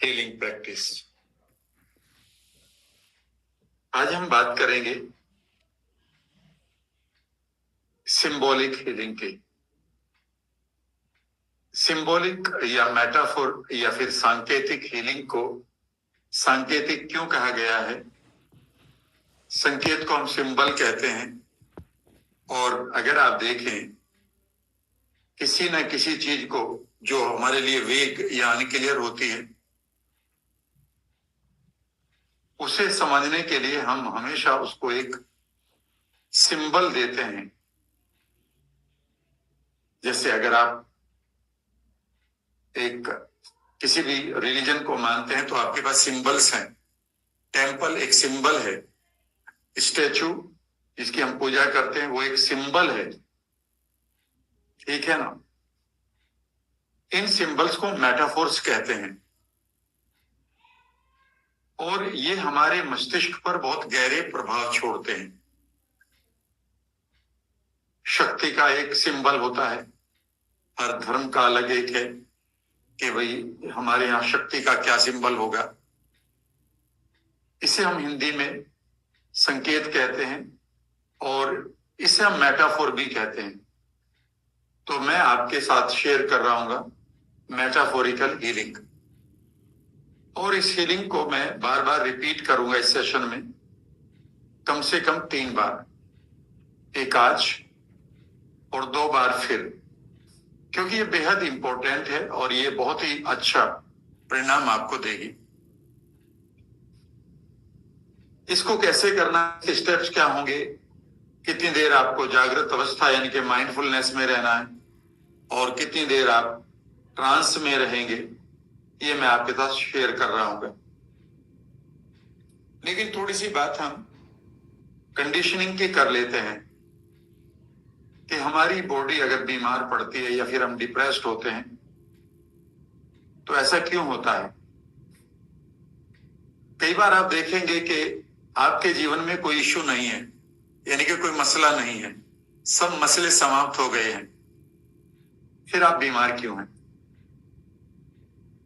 Healing practice. आज हम बात करेंगे सिंबॉलिक हीलिंग की। सिंबॉलिक या मेटाफोर या फिर सांकेतिक हीलिंग को सांकेतिक क्यों कहा गया है? संकेत को हम सिंबल कहते हैं। और अगर आप देखें किसी न किसी चीज को जो हमारे लिए वेग या अनक्लियर होती है, उसे समझने के लिए हम हमेशा उसको एक सिंबल देते हैं। जैसे अगर आप एक किसी भी रिलीजन को मानते हैं तो आपके पास सिंबल्स हैं। टेम्पल एक सिंबल है, स्टैचू जिसकी हम पूजा करते हैं वो एक सिंबल है, ठीक है ना। इन सिंबल्स को मेटाफोर्स कहते हैं और ये हमारे मस्तिष्क पर बहुत गहरे प्रभाव छोड़ते हैं। शक्ति का एक सिंबल होता है, हर धर्म का अलग एक है कि भाई हमारे यहाँ शक्ति का क्या सिंबल होगा। इसे हम हिंदी में संकेत कहते हैं और इसे हम मेटाफोर भी कहते हैं। तो मैं आपके साथ शेयर कर रहा हूँ मेटाफोरिकल हीलिंग, और इस हीलिंग को मैं बार बार रिपीट करूंगा इस सेशन में, कम से कम 3 बार, एक आज और 2 बार फिर, क्योंकि ये बेहद इंपॉर्टेंट है और ये बहुत ही अच्छा परिणाम आपको देगी। इसको कैसे करना, स्टेप्स क्या होंगे, कितनी देर आपको जागृत अवस्था यानी कि माइंडफुलनेस में रहना है और कितनी देर आप ट्रांस में रहेंगे, ये मैं आपके साथ शेयर कर रहा हूं। लेकिन थोड़ी सी बात हम कंडीशनिंग की कर लेते हैं कि हमारी बॉडी अगर बीमार पड़ती है या फिर हम डिप्रेस्ड होते हैं तो ऐसा क्यों होता है। कई बार आप देखेंगे कि आपके जीवन में कोई इश्यू नहीं है, यानी कि कोई मसला नहीं है, सब मसले समाप्त हो गए हैं, फिर आप बीमार क्यों हैं।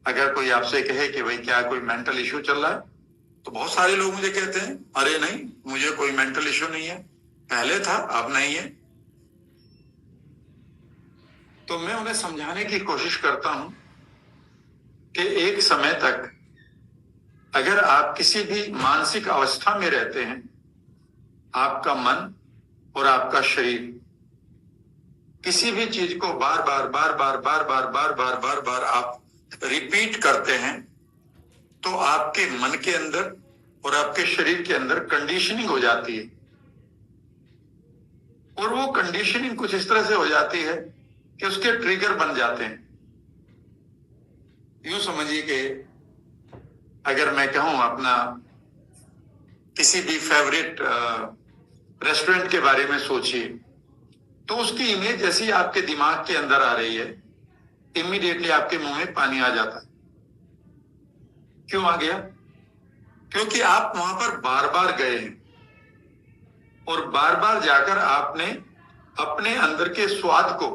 अगर कोई आपसे कहे कि भाई क्या कोई मेंटल इश्यू चल रहा है, तो बहुत सारे लोग मुझे कहते हैं अरे नहीं, मुझे कोई मेंटल इश्यू नहीं है, पहले था अब नहीं है। तो मैं उन्हें समझाने की कोशिश करता हूं कि एक समय तक अगर आप किसी भी मानसिक अवस्था में रहते हैं, आपका मन और आपका शरीर किसी भी चीज को बार बार बार बार बार बार बार बार बार बार आप रिपीट करते हैं, तो आपके मन के अंदर और आपके शरीर के अंदर कंडीशनिंग हो जाती है। और वो कंडीशनिंग कुछ इस तरह से हो जाती है कि उसके ट्रिगर बन जाते हैं। यूं समझिए कि अगर मैं कहूं अपना किसी भी फेवरेट रेस्टोरेंट के बारे में सोचिए, तो उसकी इमेज जैसी आपके दिमाग के अंदर आ रही है, इमीडिएटली आपके मुंह में पानी आ जाता है। क्यों आ गया? क्योंकि आप वहां पर बार बार गए हैं और बार बार जाकर आपने अपने अंदर के स्वाद को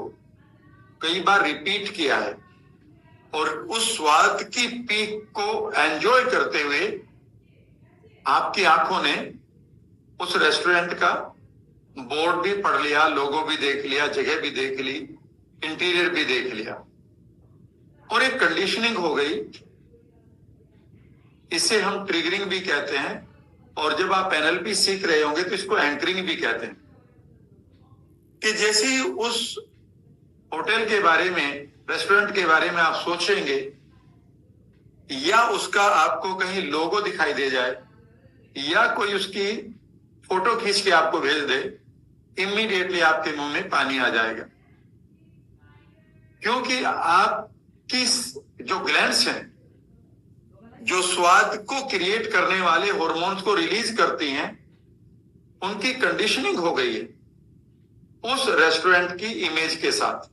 कई बार रिपीट किया है और उस स्वाद की पीक को एंजॉय करते हुए आपकी आंखों ने उस रेस्टोरेंट का बोर्ड भी पढ़ लिया, लोगो भी देख लिया, जगह भी देख ली, इंटीरियर भी देख लिया और एक कंडीशनिंग हो गई। इसे हम ट्रिगरिंग भी कहते हैं और जब आप एनएलपी सीख रहे होंगे तो इसको एंकरिंग भी कहते हैं। कि जैसे ही उस होटल के बारे में, रेस्टोरेंट के बारे में आप सोचेंगे या उसका आपको कहीं लोगो दिखाई दे जाए या कोई उसकी फोटो खींच के आपको भेज दे, इमीडिएटली आपके मुंह में पानी आ जाएगा। क्योंकि आपकी जो ग्लैंड्स हैं, जो स्वाद को क्रिएट करने वाले हार्मोन्स को रिलीज करती हैं, उनकी कंडीशनिंग हो गई है उस रेस्टोरेंट की इमेज के साथ।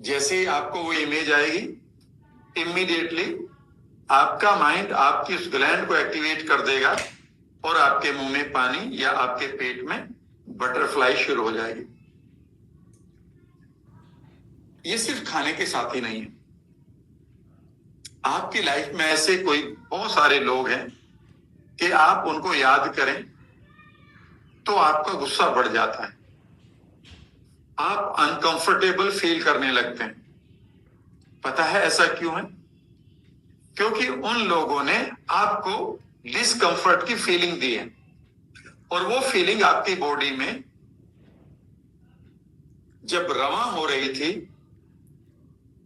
जैसे ही आपको वो इमेज आएगी, इमीडिएटली आपका माइंड आपकी उस ग्लैंड को एक्टिवेट कर देगा और आपके मुंह में पानी या आपके पेट में बटरफ्लाई शुरू हो जाएगी। ये सिर्फ खाने के साथ ही नहीं है, आपकी लाइफ में ऐसे कोई बहुत सारे लोग हैं कि आप उनको याद करें तो आपका गुस्सा बढ़ जाता है, आप अनकंफर्टेबल फील करने लगते हैं। पता है ऐसा क्यों है? क्योंकि उन लोगों ने आपको डिस्कंफर्ट की फीलिंग दी है, और वो फीलिंग आपकी बॉडी में जब रवा हो रही थी,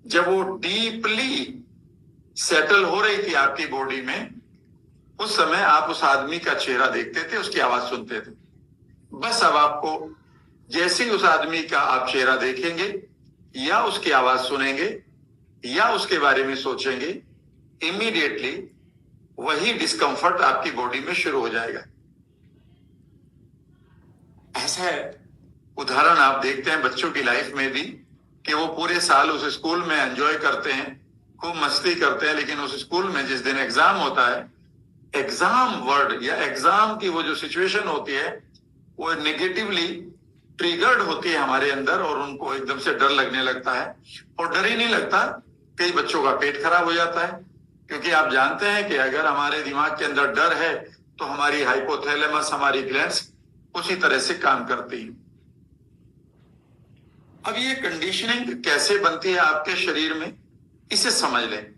जब वो डीपली सेटल हो रही थी आपकी बॉडी में, उस समय आप उस आदमी का चेहरा देखते थे, उसकी आवाज सुनते थे। बस अब आपको जैसे ही उस आदमी का आप चेहरा देखेंगे या उसकी आवाज सुनेंगे या उसके बारे में सोचेंगे, इमीडिएटली वही डिस्कंफर्ट आपकी बॉडी में शुरू हो जाएगा। ऐसा है, उदाहरण आप देखते हैं बच्चों की लाइफ में भी कि वो पूरे साल उस स्कूल में एंजॉय करते हैं, खूब मस्ती करते हैं, लेकिन उस स्कूल में जिस दिन एग्जाम होता है, एग्जाम वर्ड या एग्जाम की वो जो सिचुएशन होती है वो नेगेटिवली ट्रिगर्ड होती है हमारे अंदर, और उनको एकदम से डर लगने लगता है। और डर ही नहीं लगता, कई बच्चों का पेट खराब हो जाता है, क्योंकि आप जानते हैं कि अगर हमारे दिमाग के अंदर डर है तो हमारी हाइपोथैलेमस, हमारी ग्लैंड्स उसी तरह से काम करती है। अब ये कंडीशनिंग कैसे बनती है आपके शरीर में, इसे समझ लें।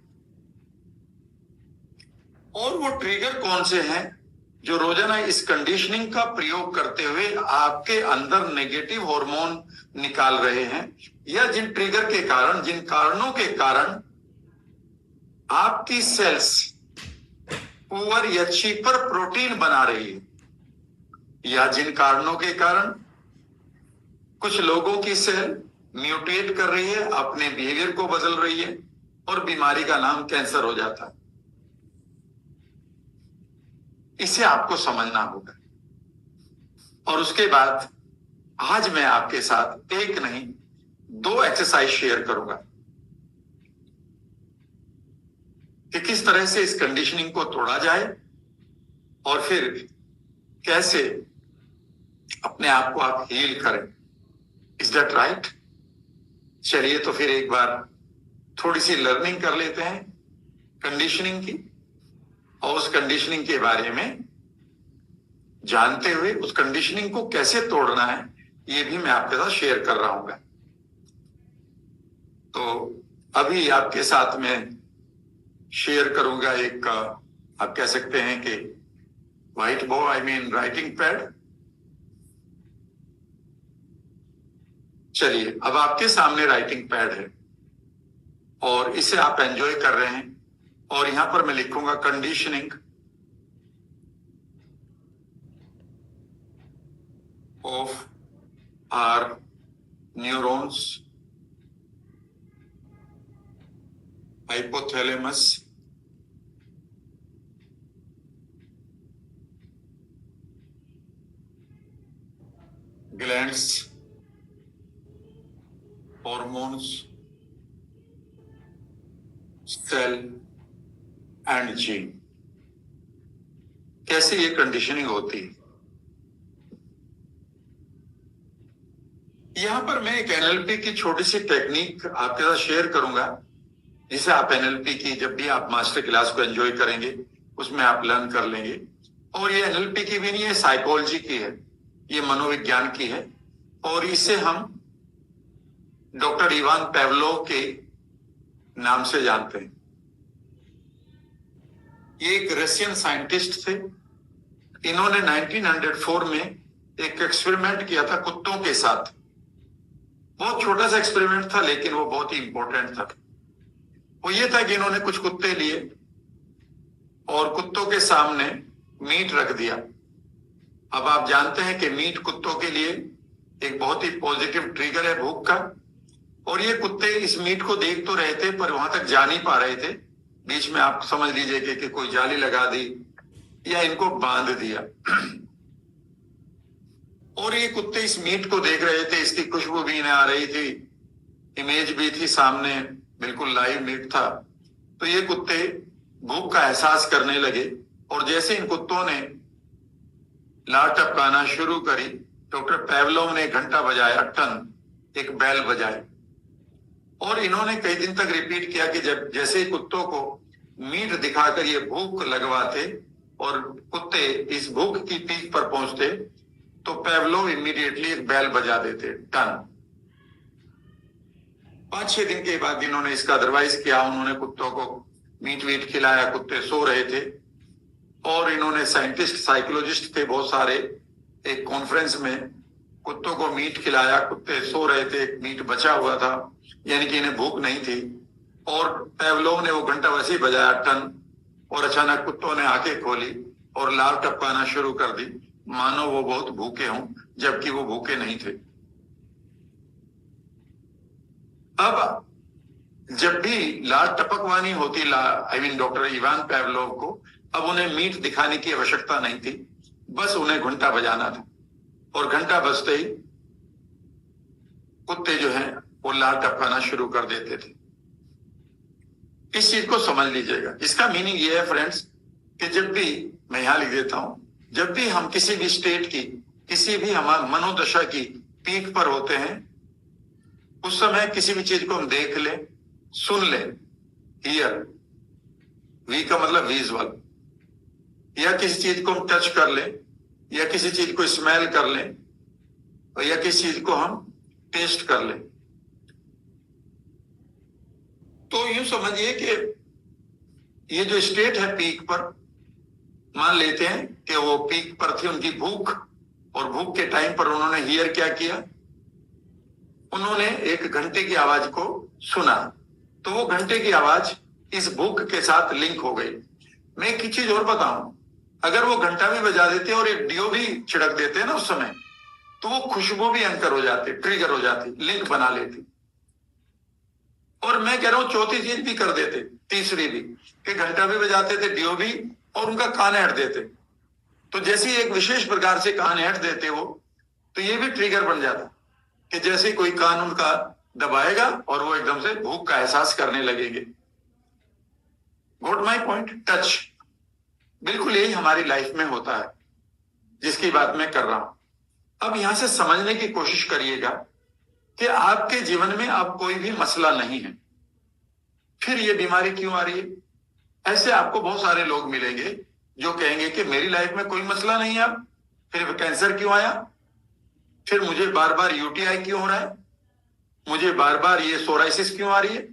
और वो ट्रिगर कौन से हैं जो रोजाना इस कंडीशनिंग का प्रयोग करते हुए आपके अंदर नेगेटिव हार्मोन निकाल रहे हैं, या जिन ट्रिगर के कारण, जिन कारणों के कारण आपकी सेल्स पुअर या चीपर प्रोटीन बना रही है, या जिन कारणों के कारण कुछ लोगों की सेल म्यूटेट कर रही है, अपने बिहेवियर को बदल रही है, और बीमारी का नाम कैंसर हो जाता है। इसे आपको समझना होगा। और उसके बाद आज मैं आपके साथ एक नहीं 2 एक्सरसाइज शेयर करूंगा कि किस तरह से इस कंडीशनिंग को तोड़ा जाए और फिर कैसे अपने आप को आप हील करें। Is that right? चलिए तो फिर एक बार थोड़ी सी लर्निंग कर लेते हैं कंडीशनिंग की, और उस कंडीशनिंग के बारे में जानते हुए उस कंडीशनिंग को कैसे तोड़ना है ये भी मैं आपके साथ शेयर कर रहा हूं। तो अभी आपके साथ में शेयर करूंगा एक, आप कह सकते हैं कि white board, I mean writing pad. चलिए, अब आपके सामने राइटिंग पैड है और इसे आप एंजॉय कर रहे हैं, और यहां पर मैं लिखूंगा conditioning of our neurons, hypothalamus, glands, hormones, cell and gene. कैसे ये कंडीशनिंग होती है? यहां पर मैं एक एनएलपी की छोटी सी टेक्निक आपके साथ शेयर करूंगा, जिसे आप एनएलपी की जब भी आप मास्टर क्लास को एंजॉय करेंगे उसमें आप लर्न कर लेंगे। और ये एनएलपी की भी नहीं है, साइकोलॉजी की है, ये मनोविज्ञान की है, और इसे हम डॉक्टर इवान पेवलोव के नाम से जानते हैं। ये एक रशियन साइंटिस्ट थे। इन्होंने 1904 में एक एक्सपेरिमेंट किया था कुत्तों के साथ। बहुत छोटा सा एक्सपेरिमेंट था, लेकिन वो बहुत ही इंपॉर्टेंट था। वो ये था कि इन्होंने कुछ कुत्ते लिए और कुत्तों के सामने मीट रख दिया। अब आप जानते हैं कि मीट कुत्तों के लिए एक बहुत ही पॉजिटिव ट्रिगर है भूख का, और ये कुत्ते इस मीट को देख तो रहे थे पर वहां तक जा नहीं पा रहे थे। बीच में आप समझ लीजिए कि कोई जाली लगा दी या इनको बांध दिया, और ये कुत्ते इस मीट को देख रहे थे, इसकी खुशबू भी आ रही थी, इमेज भी थी सामने, बिल्कुल लाइव मीट था। तो ये कुत्ते भूख का एहसास करने लगे, और जैसे इन कुत्तों ने लार टपकाना शुरू करी, डॉक्टर पेवलोव ने घंटा बजाया, टन, एक बेल बजाई, और इन्होंने कई दिन तक रिपीट किया कि जब जैसे ही कुत्तों को मीट दिखाकर ये भूख लगवाते और कुत्ते इस भूख की पीक पर पहुंचते तो पेवलोव इमीडिएटली एक बैल बजा देते, टन। 5-6 दिन के बाद इन्होंने इसका अदरवाइज किया, उन्होंने कुत्तों को मीट वीट खिलाया, कुत्ते सो रहे थे और इन्होंने साइंटिस्ट साइकोलॉजिस्ट थे बहुत सारे, एक कॉन्फ्रेंस में कुत्तों को मीट खिलाया, कुत्ते सो रहे थे, मीट बचा हुआ था, यानी कि इन्हें भूख नहीं थी। और पेवलोव ने वो घंटा वैसे ही बजाया, टन, और अचानक कुत्तों ने आंखें खोली और लार टपकाना शुरू कर दी, मानो वो बहुत भूखे हों, जबकि वो भूखे नहीं थे। अब जब भी लार टपकवानी होती, डॉक्टर इवान पेवलोव को अब उन्हें मीट दिखाने की आवश्यकता नहीं थी, बस उन्हें घंटा बजाना था और घंटा बजते ही कुत्ते जो हैं वो लार टपकाना शुरू कर देते थे। इस चीज को समझ लीजिएगा। इसका मीनिंग ये है फ्रेंड्स कि जब भी, मैं यहां लिख देता हूं, जब भी हम किसी भी स्टेट की, किसी भी हमारी मनोदशा की पीक पर होते हैं, उस समय किसी भी चीज को हम देख लें, सुन लें, हियर, वी का मतलब विजुअल, या किसी चीज को हम टच कर लें, या किसी चीज को स्मेल कर लें, या किसी चीज को हम टेस्ट कर लें, तो यूं समझिए कि ये जो स्टेट है पीक पर, मान लेते हैं कि वो पीक पर थी उनकी भूख, और भूख के टाइम पर उन्होंने हियर क्या किया, उन्होंने एक घंटे की आवाज को सुना, तो वो घंटे की आवाज इस भूख के साथ लिंक हो गई। मैं एक चीज और बताऊं, अगर वो घंटा भी बजा देते और एक डियो भी छिड़क देते ना उस समय, तो वो खुशबू भी अंकर हो जाती, ट्रिगर हो जाती, लिंक बना लेती। और मैं कह रहा हूं चौथी चीज भी कर देते, तीसरी भी, कि घंटा भी बजाते थे, डियो भी, और उनका कान ऐड देते। तो जैसे ही एक विशेष प्रकार से कान ऐड देते वो, तो ये भी ट्रिगर बन जाता कि जैसे कोई कान उनका दबाएगा और वो एकदम से भूख का एहसास करने लगेंगे। Got my point? टच, बिल्कुल यही हमारी लाइफ में होता है जिसकी बात मैं कर रहा हूं। अब यहां से समझने की कोशिश करिएगा कि आपके जीवन में अब कोई भी मसला नहीं है, फिर ये बीमारी क्यों आ रही है? ऐसे आपको बहुत सारे लोग मिलेंगे जो कहेंगे कि मेरी लाइफ में कोई मसला नहीं है, अब फिर कैंसर क्यों आया, फिर मुझे बार बार यूटीआई क्यों हो रहा है, मुझे बार बार ये सोराइसिस क्यों आ रही है?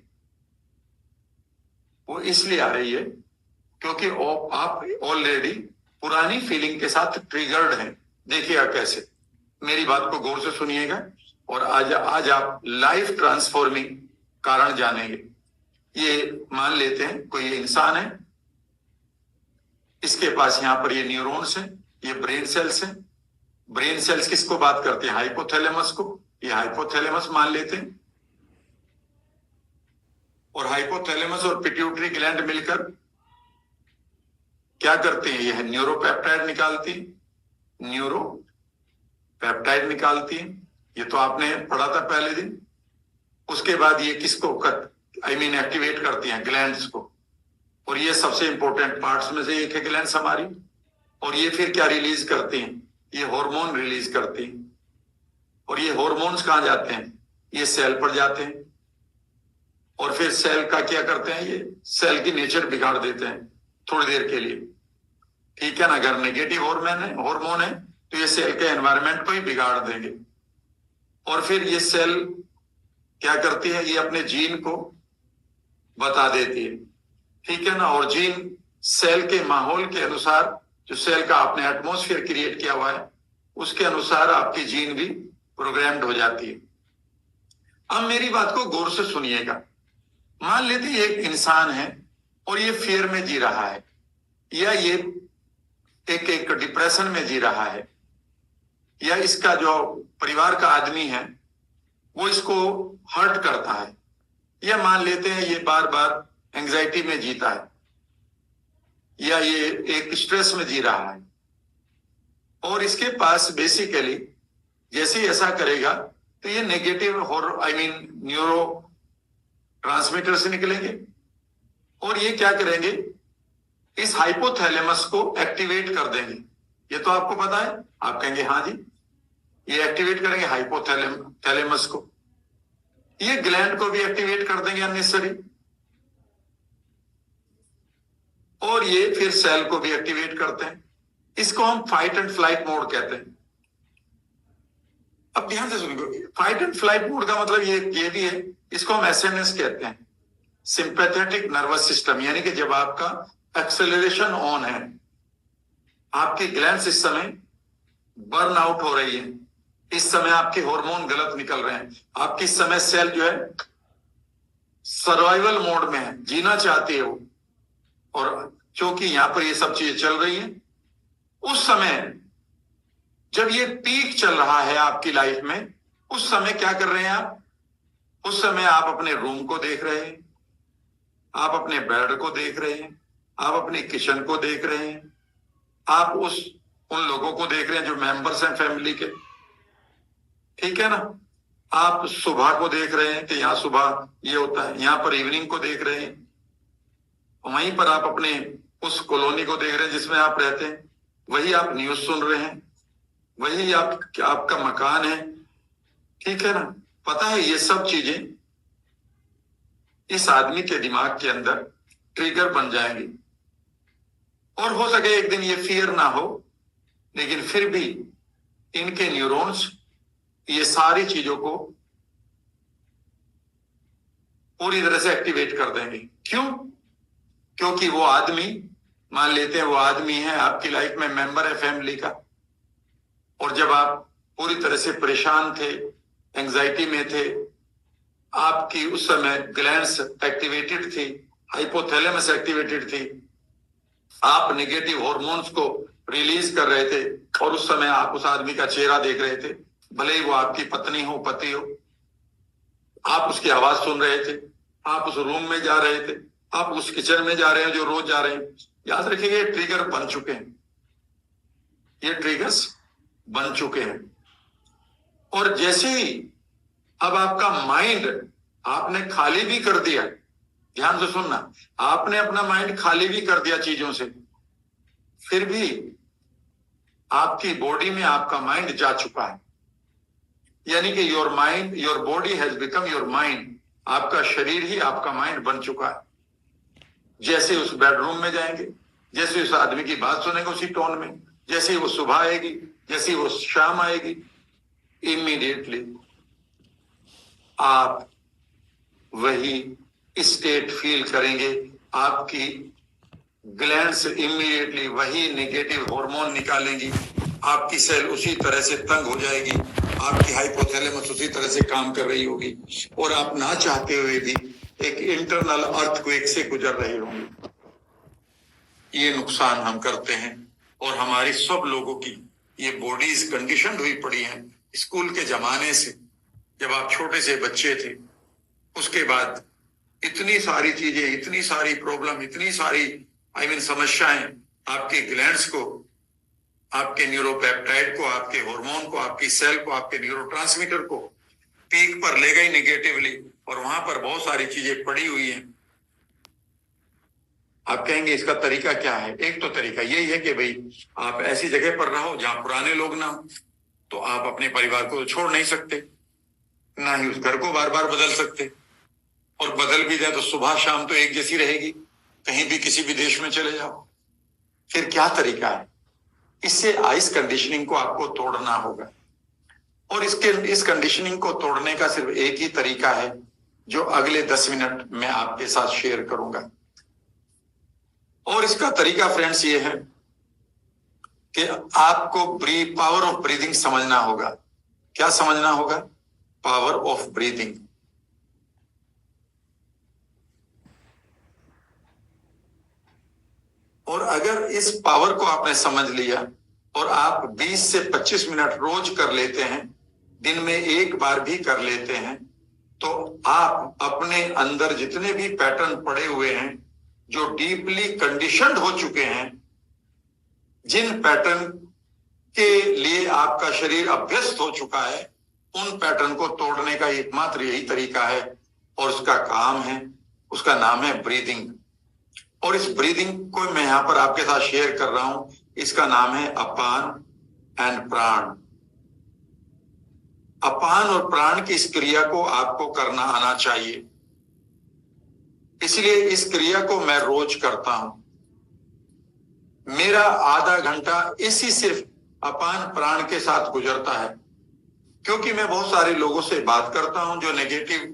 वो इसलिए आ रही है क्योंकि आप ऑलरेडी पुरानी फीलिंग के साथ ट्रिगर्ड हैं। देखिएगा कैसे, मेरी बात को गौर से सुनिएगा और आज आप लाइफ ट्रांसफॉर्मिंग कारण जानेंगे। ये मान लेते हैं कोई इंसान है, इसके पास यहां पर ये न्यूरॉन्स हैं, ये ब्रेन सेल्स हैं। ब्रेन सेल्स किसको बात करते हैं? हाइपोथैलेमस को। ये हाइपोथैलेमस मान लेते हैं, और हाइपोथैलेमस और पिट्यूटरी ग्लैंड मिलकर क्या करते हैं? यह न्यूरोपेप्टाइड निकालती, न्यूरोपेप्टाइड निकालती है। ये तो आपने पढ़ा था पहले दिन। उसके बाद ये किसको एक्टिवेट करती हैं? ग्लैंड्स को। और ये सबसे इंपॉर्टेंट पार्ट्स में से एक है ग्लैंड्स हमारी। और ये फिर क्या रिलीज करती हैं? ये हार्मोन रिलीज करती हैं। और ये हार्मोन्स कहां जाते हैं? ये सेल पर जाते हैं, और फिर सेल का क्या करते हैं? ये सेल की नेचर बिगाड़ देते हैं थोड़ी देर के लिए, ठीक है ना? अगर नेगेटिव हार्मोन है तो ये सेल के एनवायरनमेंट को ही बिगाड़ देंगे। और फिर ये सेल क्या करती है? ये अपने जीन को बता देती है, ठीक है ना? और जीन सेल के माहौल के अनुसार, जो सेल का आपने एटमॉस्फेयर क्रिएट किया हुआ है, उसके अनुसार आपकी जीन भी प्रोग्राम्ड हो जाती है। अब मेरी बात को गौर से सुनिएगा। मान लेते हैं एक इंसान है और ये फियर में जी रहा है, या ये एक डिप्रेशन में जी रहा है, या इसका जो परिवार का आदमी है वो इसको हर्ट करता है, या मान लेते हैं ये बार बार एंजाइटी में जीता है, या ये एक स्ट्रेस में जी रहा है, और इसके पास बेसिकली जैसे ही ऐसा करेगा तो ये नेगेटिव न्यूरो ट्रांसमीटर से निकलेंगे, और ये क्या करेंगे? इस हाइपोथैलेमस को एक्टिवेट कर देंगे। ये तो आपको पता है। आप कहेंगे हाँ जी, ये एक्टिवेट करेंगे हाइपोथैलेमस को। ये ग्लैंड को भी एक्टिवेट कर देंगे अननेसेसरी। और ये फिर सेल को भी एक्टिवेट करते हैं। इसको हम फाइट एंड फ्लाइट मोड कहते हैं। अब ध्यान से सुनिए, फाइट एंड फ्लाइट मोड का मतलब ये भी है, इसको हम एसएनएस कहते हैं, सिंपैथेटिक नर्वस सिस्टम, यानी कि जब आपका एक्सेलरेशन ऑन है, आपकी ग्लैंड्स इस समय बर्न आउट हो रही है, इस समय आपके हार्मोन गलत निकल रहे हैं, आपकी इस समय सेल जो है सर्वाइवल मोड में है, जीना चाहती हो, और क्योंकि यहां पर ये सब चीजें चल रही हैं, उस समय जब ये पीक चल रहा है आपकी लाइफ में, उस समय क्या कर रहे हैं आप? उस समय आप अपने रूम को देख रहे हैं, आप अपने बेड को देख रहे हैं, आप अपनी किचन को देख रहे हैं, आप उन लोगों को देख रहे हैं जो मेंबर्स हैं फैमिली के, ठीक है ना? आप सुबह को देख रहे हैं कि यहाँ सुबह ये होता है, यहाँ पर इवनिंग को देख रहे हैं, वहीं पर आप अपने उस कॉलोनी को देख रहे हैं जिसमें आप रहते हैं, वही आप न्यूज सुन रहे हैं, वही आपका मकान है, ठीक है ना? पता है ये सब चीजें इस आदमी के दिमाग के अंदर ट्रिगर बन जाएंगी, और हो सके एक दिन ये फियर ना हो, लेकिन फिर भी इनके न्यूरॉन्स ये सारी चीजों को पूरी तरह से एक्टिवेट कर देंगे। क्यों? क्योंकि वो आदमी, मान लेते हैं वो आदमी है आपकी लाइफ में मेंबर है फैमिली का, और जब आप पूरी तरह से परेशान थे, एंजाइटी में थे, आपकी उस समय ग्लैंड्स एक्टिवेटेड थी, हाइपोथैलेमस एक्टिवेटेड थी, आप नेगेटिव हार्मोन्स को रिलीज कर रहे थे, और उस समय आप उस आदमी का चेहरा देख रहे थे, भले ही वो आपकी पत्नी हो, पति हो, आप उसकी आवाज सुन रहे थे, आप उस रूम में जा रहे थे, आप उस किचन में जा रहे हैं जो रोज जा रहे हैं। याद रखिए ये ट्रिगर बन चुके हैं, ये ट्रिगर्स बन चुके हैं। और जैसे ही अब आपका माइंड आपने खाली भी कर दिया, ध्यान से सुनना, आपने अपना माइंड खाली भी कर दिया चीजों से, फिर भी आपकी बॉडी में आपका माइंड जा चुका है, यानी कि your mind, your body has become your mind, आपका शरीर ही आपका माइंड बन चुका है। जैसे उस बेडरूम में जाएंगे, जैसे उस आदमी की बात सुनेंगे उसी टोन में, जैसे ही वो सुबह आएगी, जैसे ही वो शाम आएगी, इमीडिएटली आप वही स्टेट फील करेंगे, आपकी ग्लैंड्स इमीडिएटली वही नेगेटिव हार्मोन निकालेंगी, आपकी सेल उसी तरह से तंग हो जाएगी, आपकी हाइपोथैलेमस उसी तरह से काम कर रही होगी, और आप ना चाहते हुए भी एक इंटरनल अर्थक्वेक से गुजर रहे होंगे। ये नुकसान हम करते हैं, और हमारी सब लोगों की ये बॉडीज कंडीशन हुई पड़ी हैं स्कूल के जमाने से। जब आप छोटे से बच्चे थे, उसके बाद इतनी सारी चीजें, इतनी सारी प्रॉब्लम, इतनी सारी समस्याएं आपके ग्लैंड्स को, आपके न्यूरोपेप्टाइड को, आपके हार्मोन को, आपकी सेल को, आपके न्यूरोट्रांसमीटर को पीक पर ले गई नेगेटिवली, और वहां पर बहुत सारी चीजें पड़ी हुई हैं। आप कहेंगे इसका तरीका क्या है? एक तो तरीका यही है कि भाई आप ऐसी जगह पर रहो जहां पुराने लोग ना हो, तो आप अपने परिवार को छोड़ नहीं सकते, ना ही उस घर को बार बार बदल सकते, और बदल भी जाए तो सुबह शाम तो एक जैसी रहेगी, कहीं भी किसी भी देश में चले जाओ। फिर क्या तरीका है? इससे इस कंडीशनिंग को आपको तोड़ना होगा, और इस कंडीशनिंग को तोड़ने का सिर्फ एक ही तरीका है, जो अगले 10 मिनट में आपके साथ शेयर करूंगा। और इसका तरीका फ्रेंड्स ये है कि आपको पावर ऑफ ब्रीदिंग समझना होगा। क्या समझना होगा? Power of breathing. और अगर इस पावर को आपने समझ लिया, और आप 20 से 25 मिनट रोज कर लेते हैं, दिन में एक बार भी कर लेते हैं, तो आप अपने अंदर जितने भी पैटर्न पड़े हुए हैं, जो डीपली कंडीशनड हो चुके हैं, जिन पैटर्न के लिए आपका शरीर अभ्यस्त हो चुका है, उन पैटर्न को तोड़ने का एकमात्र यही तरीका है, और उसका काम है, उसका नाम है ब्रीदिंग। और इस ब्रीदिंग को मैं यहां पर आपके साथ शेयर कर रहा हूं। इसका नाम है अपान एंड प्राण। अपान और प्राण की इस क्रिया को आपको करना आना चाहिए, इसलिए इस क्रिया को मैं रोज करता हूं। मेरा आधा घंटा इसी सिर्फ अपान प्राण के साथ गुजरता है, क्योंकि मैं बहुत सारे लोगों से बात करता हूं जो नेगेटिव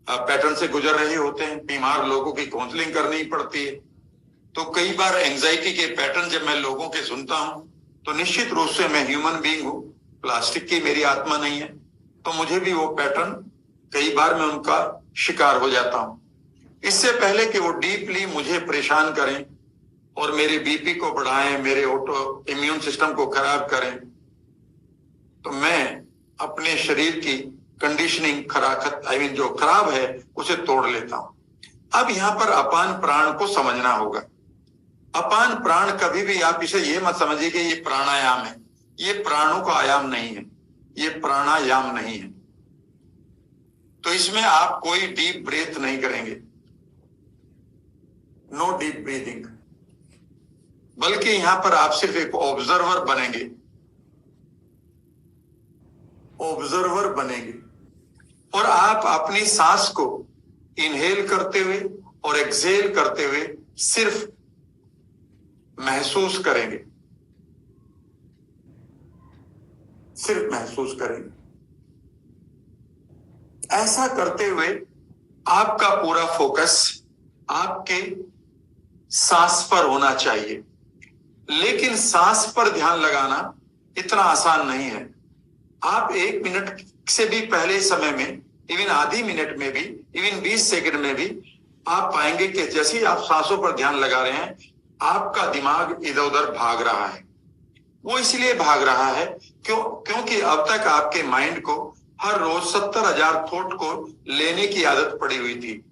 पैटर्न से गुजर रहे होते हैं। बीमार लोगों की काउंसलिंग करनी पड़ती है, तो कई बार एंजाइटी के पैटर्न जब मैं लोगों के सुनता हूं तो निश्चित रूप से मैं ह्यूमन बीइंग हूं, प्लास्टिक की मेरी आत्मा नहीं है, तो मुझे भी वो पैटर्न कई बार मैं उनका शिकार हो जाता हूं। इससे पहले कि वो डीपली मुझे परेशान करें और मेरे बीपी को बढ़ाएं, मेरे ऑटो इम्यून सिस्टम को खराब करें, तो मैं अपने शरीर की कंडीशनिंग जो खराब है उसे तोड़ लेता हूं। अब यहां पर अपान प्राण को समझना होगा। अपान प्राण कभी भी आप इसे ये मत समझिए कि ये प्राणायाम है, ये प्राणों का आयाम नहीं है, ये प्राणायाम नहीं है। तो इसमें आप कोई डीप ब्रीथ नहीं करेंगे, नो डीप ब्रीदिंग, बल्कि यहां पर आप सिर्फ एक ऑब्जर्वर बनेंगे, ऑब्जर्वर बनेंगे और आप अपनी सांस को इनहेल करते हुए और एक्सहेल करते हुए सिर्फ महसूस करेंगे, सिर्फ महसूस करेंगे। ऐसा करते हुए आपका पूरा फोकस आपके सांस पर होना चाहिए, लेकिन सांस पर ध्यान लगाना इतना आसान नहीं है। आप 1 मिनट से भी पहले समय में, इवन आधी मिनट में भी, इवन 20 सेकंड में भी आप पाएंगे कि जैसे ही आप सांसों पर ध्यान लगा रहे हैं आपका दिमाग इधर उधर भाग रहा है। वो इसलिए भाग रहा है क्योंकि अब तक आपके माइंड को हर रोज 70,000 थॉट को लेने की आदत पड़ी हुई थी।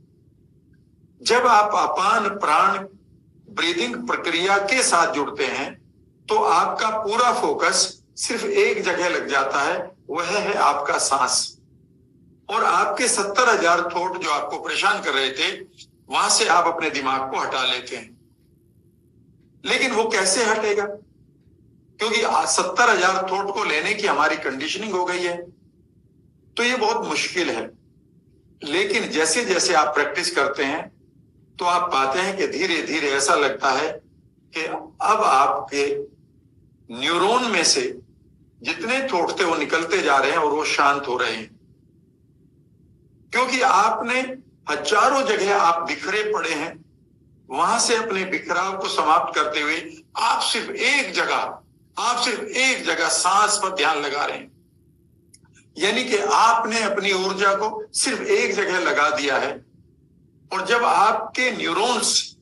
जब आप अपान प्राण ब्रीदिंग प्रक्रिया के साथ जुड़ते हैं तो आपका पूरा फोकस सिर्फ एक जगह लग जाता है, वह है आपका सांस। और आपके 70,000 थॉट जो आपको परेशान कर रहे थे वहां से आप अपने दिमाग को हटा लेते हैं। लेकिन वो कैसे हटेगा? क्योंकि 70,000 थॉट को लेने की हमारी कंडीशनिंग हो गई है, तो ये बहुत मुश्किल है। लेकिन जैसे जैसे आप प्रैक्टिस करते हैं तो आप पाते हैं कि धीरे धीरे ऐसा लगता है कि अब आपके न्यूरॉन में से जितने थॉट थे वो निकलते जा रहे हैं और वो शांत हो रहे हैं, क्योंकि आपने हजारों जगह आप बिखरे पड़े हैं, वहां से अपने बिखराव को समाप्त करते हुए आप सिर्फ एक जगह सांस पर ध्यान लगा रहे हैं। यानी कि आपने अपनी ऊर्जा को सिर्फ एक जगह लगा दिया है। और जब आपके न्यूरॉन्स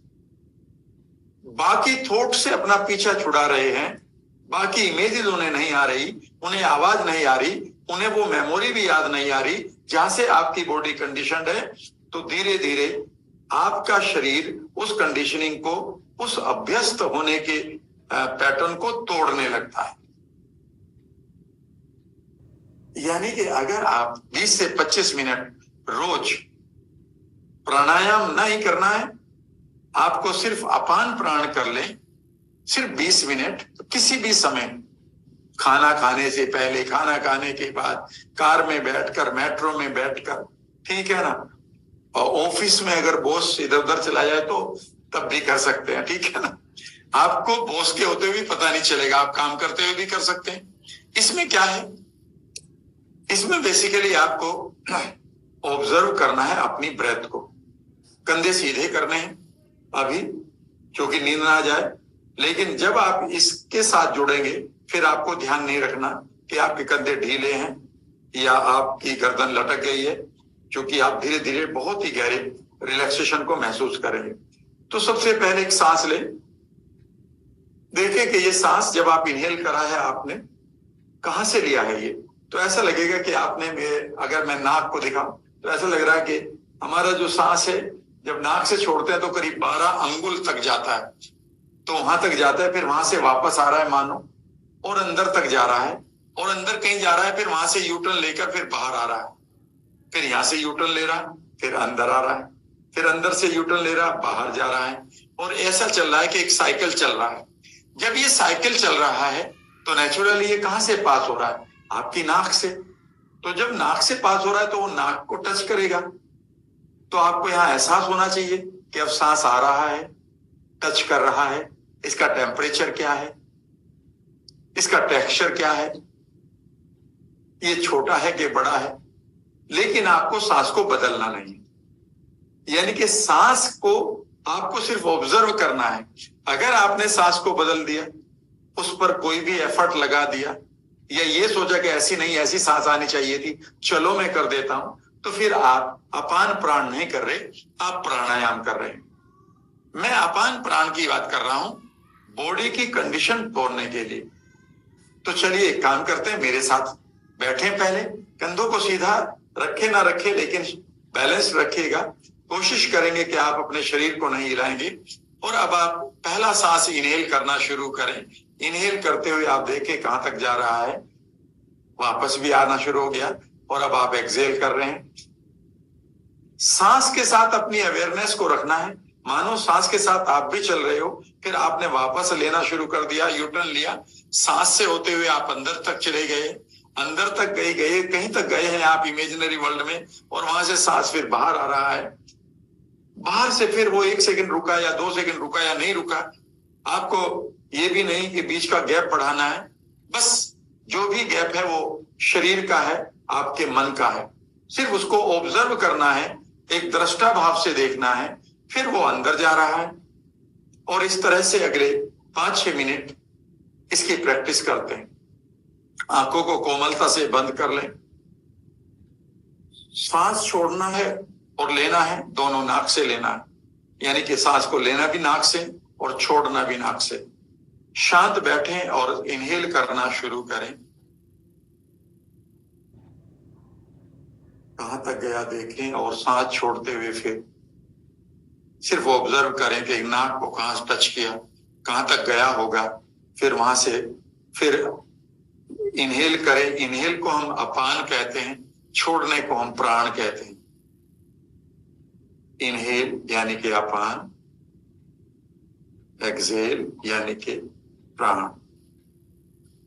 बाकी थॉट से अपना पीछा छुड़ा रहे हैं, बाकी इमेजेस उन्हें नहीं आ रही, उन्हें आवाज नहीं आ रही, उन्हें वो मेमोरी भी याद नहीं आ रही जहां से आपकी बॉडी कंडीशनड है, तो धीरे धीरे आपका शरीर उस कंडीशनिंग को, उस अभ्यस्त होने के पैटर्न को तोड़ने लगता है। यानी कि अगर आप 20 से 25 मिनट रोज प्राणायाम नहीं करना है, आपको सिर्फ अपान प्राण कर लें, सिर्फ 20 मिनट किसी भी समय, खाना खाने से पहले, खाना खाने के बाद, कार में बैठकर, मेट्रो में बैठकर, ठीक है ना, और ऑफिस में अगर बॉस इधर उधर चला जाए तो तब भी कर सकते हैं, ठीक है ना। आपको बॉस के होते हुए पता नहीं चलेगा, आप काम करते हुए भी कर सकते हैं। इसमें क्या है? इसमें बेसिकली आपको ऑब्जर्व करना है अपनी ब्रेथ को। कंधे सीधे करने हैं अभी, क्योंकि नींद ना आ जाए। लेकिन जब आप इसके साथ जुड़ेंगे फिर आपको ध्यान नहीं रखना कि आपके कंधे ढीले हैं या आपकी गर्दन लटक गई है, क्योंकि आप धीरे धीरे बहुत ही गहरे रिलैक्सेशन को महसूस करेंगे। तो सबसे पहले एक सांस लें। देखें कि ये सांस जब आप इनहेल करा है, आपने कहां से लिया है ये, तो ऐसा लगेगा कि आपने, अगर मैं नाक को दिखाऊं तो ऐसा लग रहा है कि हमारा जो सांस है जब नाक से छोड़ते हैं तो करीब 12 अंगुल तक जाता है, तो वहां तक जाता है, फिर वहां से वापस आ रहा है मानो, और अंदर तक जा रहा है, और अंदर कहीं जा रहा है, फिर वहां से यूटर्न लेकर फिर बाहर आ रहा है, फिर यहां से यूटर्न ले रहा है, फिर अंदर आ रहा है, फिर अंदर से यूटर्न ले रहा है, बाहर जा रहा है, और ऐसा चल रहा है कि एक साइकिल चल रहा है। जब ये साइकिल चल रहा है तो नेचुरली ये कहां से पास हो रहा है? आपकी नाक से। तो जब नाक से पास हो रहा है तो वो नाक को टच करेगा, तो आपको यहां एहसास होना चाहिए कि अब सांस आ रहा है, टच कर रहा है, इसका टेम्परेचर क्या है, इसका टेक्सचर क्या है, ये छोटा है कि बड़ा है, लेकिन आपको सांस को बदलना नहीं है। यानी कि सांस को आपको सिर्फ ऑब्जर्व करना है। अगर आपने सांस को बदल दिया, उस पर कोई भी एफर्ट लगा दिया, या ये सोचा कि ऐसी नहीं ऐसी सांस आनी चाहिए थी, चलो मैं कर देता हूं, तो फिर आप अपान प्राण नहीं कर रहे, आप प्राणायाम कर रहे हैं। मैं अपान प्राण की बात कर रहा हूं बॉडी की कंडीशन तोड़ने के लिए। तो चलिए एक काम करते हैं, मेरे साथ बैठे, पहले कंधों को सीधा रखे ना रखे, लेकिन बैलेंस रखिएगा। कोशिश करेंगे कि आप अपने शरीर को नहीं हिलाएंगे। और अब आप पहला सांस इनहेल करना शुरू करें। इनहेल करते हुए आप देखें कहां तक जा रहा है, वापस भी आना शुरू हो गया। और अब आप एक्सहेल कर रहे हैं। सांस के साथ अपनी अवेयरनेस को रखना है, मानो सांस के साथ आप भी चल रहे हो। फिर आपने वापस लेना शुरू कर दिया, यूटर्न लिया, सांस से होते हुए आप अंदर तक चले गए, अंदर तक गए कहीं तक गए हैं आप इमेजिनरी वर्ल्ड में, और वहां से सांस फिर बाहर आ रहा है। बाहर से फिर वो 1 सेकंड रुका या 2 सेकंड रुका या नहीं रुका, आपको ये भी नहीं कि बीच का गैप बढ़ाना है। बस जो भी गैप है वो शरीर का है, आपके मन का है। सिर्फ उसको ऑब्जर्व करना है, एक दृष्टा भाव से देखना है, फिर वो अंदर जा रहा है। और इस तरह से अगले 5-6 मिनट इसकी प्रैक्टिस करते हैं। आंखों को कोमलता से बंद कर लें। सांस छोड़ना है और लेना है, दोनों नाक से लेना है। यानी कि सांस को लेना भी नाक से और छोड़ना भी नाक से। शांत बैठें और इनहेल करना शुरू करें। कहां तक गया देखें और सांस छोड़ते हुए फिर सिर्फ ऑब्जर्व करें कि नाक को कहां टच किया, कहां तक गया होगा। फिर वहां से फिर इनहेल करें। इनहेल को हम अपान कहते हैं, छोड़ने को हम प्राण कहते हैं। इनहेल यानी कि अपान, एक्सहेल यानी कि प्राण।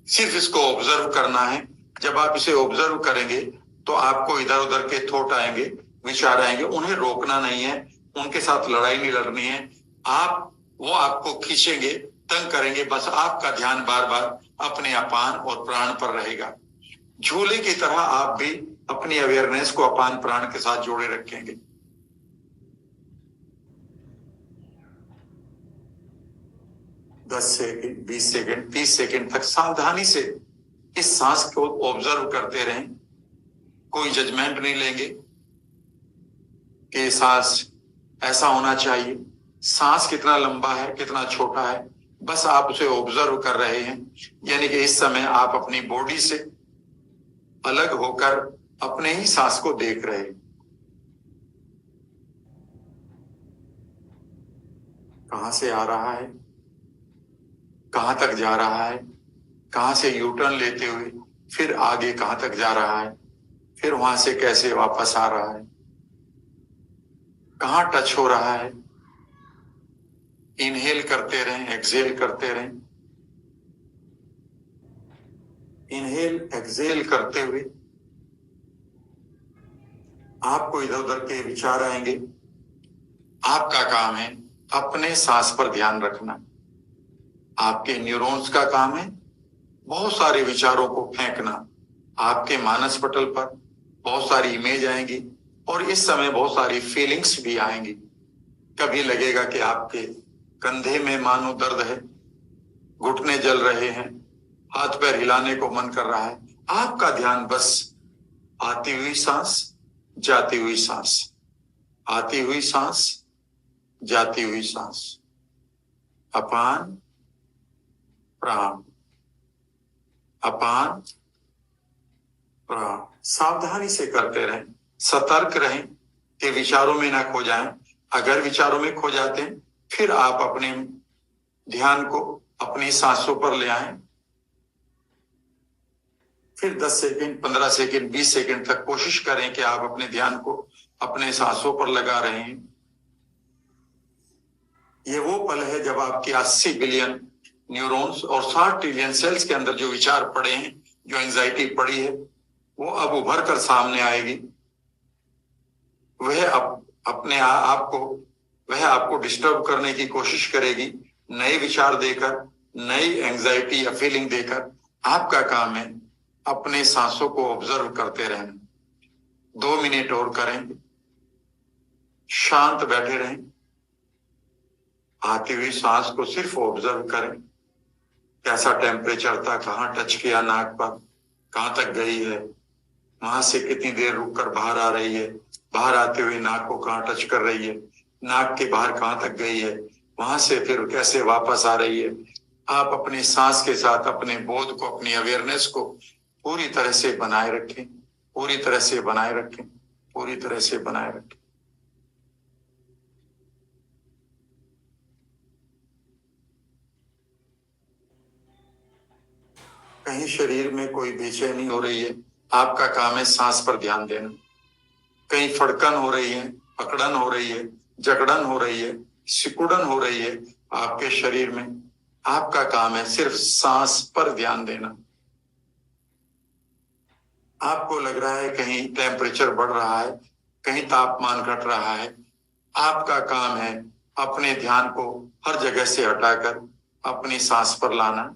सिर्फ इसको ऑब्जर्व करना है। जब आप इसे ऑब्जर्व करेंगे तो आपको इधर उधर के थॉट आएंगे, विचार आएंगे, उन्हें रोकना नहीं है, उनके साथ लड़ाई नहीं लड़नी है। वो आपको खींचेंगे, तंग करेंगे, बस आपका ध्यान बार बार अपने अपान और प्राण पर रहेगा। झूले की तरह आप भी अपनी अवेयरनेस को अपान प्राण के साथ जोड़े रखेंगे। दस सेकेंड, 20 सेकेंड, 30 सेकेंड तक सावधानी से इस सांस को ऑब्जर्व करते रहें। कोई जजमेंट नहीं लेंगे कि सांस ऐसा होना चाहिए, सांस कितना लंबा है, कितना छोटा है, बस आप उसे ऑब्जर्व कर रहे हैं। यानी कि इस समय आप अपनी बॉडी से अलग होकर अपने ही सांस को देख रहे हैं। कहां से आ रहा है, कहां तक जा रहा है, कहां से यूटर्न लेते हुए फिर आगे कहां तक जा रहा है, फिर वहां से कैसे वापस आ रहा है, कहां टच हो रहा है। इनहेल करते रहें, एक्सहेल करते रहें। इनहेल एक्सहेल करते हुए आपको इधर उधर के विचार आएंगे। आपका काम है अपने सांस पर ध्यान रखना। आपके न्यूरॉन्स का काम है बहुत सारे विचारों को फेंकना। आपके मानस पटल पर बहुत सारी इमेज आएंगी और इस समय बहुत सारी फीलिंग्स भी आएंगी। कभी लगेगा कि आपके कंधे में मानो दर्द है, घुटने जल रहे हैं, हाथ पैर हिलाने को मन कर रहा है। आपका ध्यान बस आती हुई सांस, जाती हुई सांस, आती हुई सांस, जाती हुई सांस, अपान प्राण, अपान प्राण। सावधानी से करते रहें, सतर्क रहें कि विचारों में ना खो जाएं। अगर विचारों में खो जाते हैं फिर आप अपने ध्यान को अपनी सांसों पर ले आएं। फिर 10 सेकंड, 15 सेकंड, 20 सेकंड तक कोशिश करें कि आप अपने ध्यान को अपने सांसों पर लगा रहे हैं। ये वो पल है जब आपकी 80 बिलियन न्यूरॉन्स और 60 ट्रिलियन सेल्स के अंदर जो विचार पड़े हैं, जो एंजाइटी पड़ी है, वो अब उभर कर सामने आएगी। वह अब अपने आपको वह आपको डिस्टर्ब करने की कोशिश करेगी, नए विचार देकर, नई एंजाइटी या फीलिंग देकर। आपका काम है अपने सांसों को ऑब्जर्व करते रहना। 2 मिनट और करेंगे, शांत बैठे रहें, आती हुई सांस को सिर्फ ऑब्जर्व करें। कैसा टेम्परेचर था, कहाँ टच किया नाक पर, कहाँ तक गई है, वहां से कितनी देर रुककर बाहर आ रही है, बाहर आते हुए नाक को कहाँ टच कर रही है, नाक के बाहर कहाँ तक गई है, वहां से फिर कैसे वापस आ रही है। आप अपनी सांस के साथ अपने बोध को, अपनी अवेयरनेस को पूरी तरह से बनाए रखें, पूरी तरह से बनाए रखें, पूरी तरह से बनाए रखें। कहीं शरीर में कोई बेचैनी हो रही है, आपका काम है सांस पर ध्यान देना। कहीं फड़कन हो रही है, अकड़न हो रही है, जकड़न हो रही है, सिकुड़न हो रही है आपके शरीर में, आपका काम है सिर्फ सांस पर ध्यान देना। आपको लग रहा है कहीं टेम्परेचर बढ़ रहा है, कहीं तापमान घट रहा है, आपका काम है अपने ध्यान को हर जगह से हटाकर अपनी सांस पर लाना।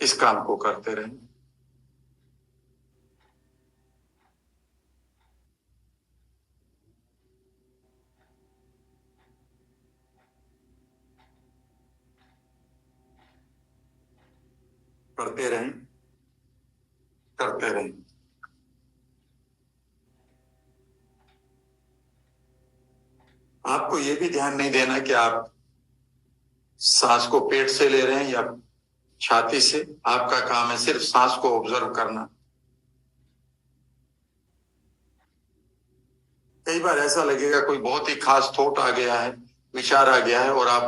इस काम को करते रहें। करते रहें, करते रहें। आपको यह भी ध्यान नहीं देना कि आप सांस को पेट से ले रहे हैं या छाती से। आपका काम है सिर्फ सांस को ऑब्जर्व करना। कई बार ऐसा लगेगा कोई बहुत ही खास थॉट आ गया है, विचार आ गया है और आप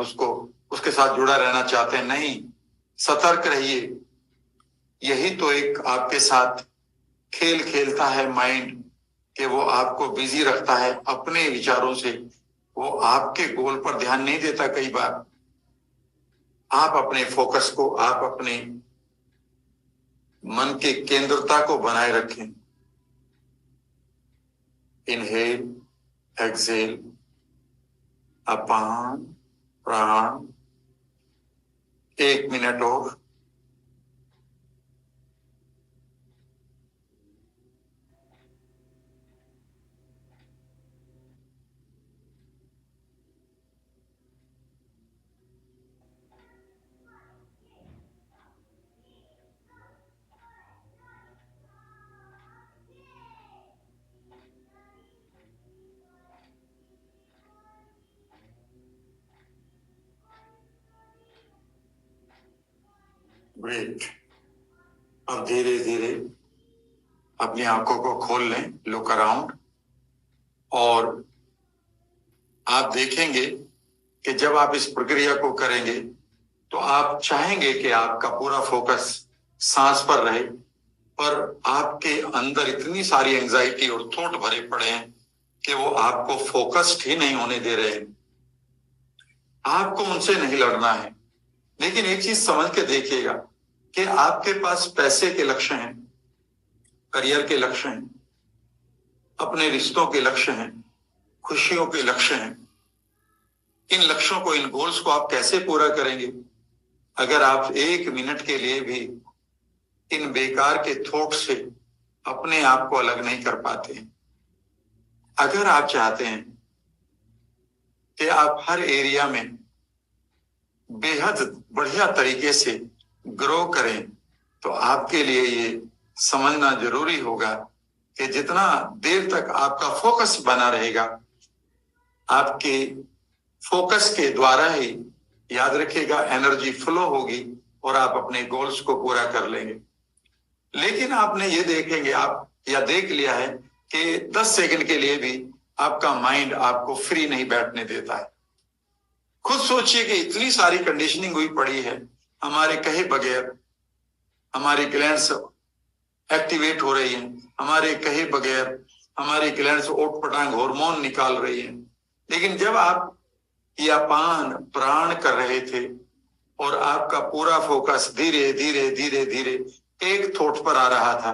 उसके साथ जुड़ा रहना चाहते हैं। नहीं, सतर्क रहिए। यही तो एक आपके साथ खेल खेलता है माइंड, कि वो आपको बिजी रखता है अपने विचारों से। वो आपके गोल पर ध्यान नहीं देता। कई बार आप अपने फोकस को, आप अपने मन के केंद्रता को बनाए रखें। इनहेल, एक्सेल, अपान, प्राण। 1 मिनट और। ब्रेक। अब धीरे धीरे अपनी आंखों को खोल लें, लुक अराउंड, और आप देखेंगे कि जब आप इस प्रक्रिया को करेंगे तो आप चाहेंगे कि आपका पूरा फोकस सांस पर रहे, पर आपके अंदर इतनी सारी एंजाइटी और थॉट भरे पड़े हैं कि वो आपको फोकस्ड ही नहीं होने दे रहे हैं। आपको उनसे नहीं लड़ना है, लेकिन एक चीज समझ के देखिएगा कि आपके पास पैसे के लक्ष्य हैं, करियर के लक्ष्य हैं, अपने रिश्तों के लक्ष्य हैं, खुशियों के लक्ष्य हैं। इन लक्ष्यों को, इन गोल्स को आप कैसे पूरा करेंगे अगर आप 1 मिनट के लिए भी इन बेकार के थॉट से अपने आप को अलग नहीं कर पाते हैं। अगर आप चाहते हैं कि आप हर एरिया में बेहद बढ़िया तरीके से ग्रो करें, तो आपके लिए ये समझना जरूरी होगा कि जितना देर तक आपका फोकस बना रहेगा, आपके फोकस के द्वारा ही, याद रखिएगा, एनर्जी फ्लो होगी और आप अपने गोल्स को पूरा कर लेंगे। लेकिन आपने ये देखेंगे, आप या देख लिया है कि 10 सेकंड के लिए भी आपका माइंड आपको फ्री नहीं बैठने देता है। खुद सोचिए कि इतनी सारी कंडीशनिंग हुई पड़ी है, हमारे कहे बगैर हमारी ग्लैंड्स एक्टिवेट हो रही हैं, हमारे कहे बगैर हमारी ग्लैंड्स ओट पटांग हार्मोन निकाल रही हैं। लेकिन जब आप या पान प्राण कर रहे थे और आपका पूरा फोकस धीरे धीरे धीरे धीरे एक थॉट पर आ रहा था,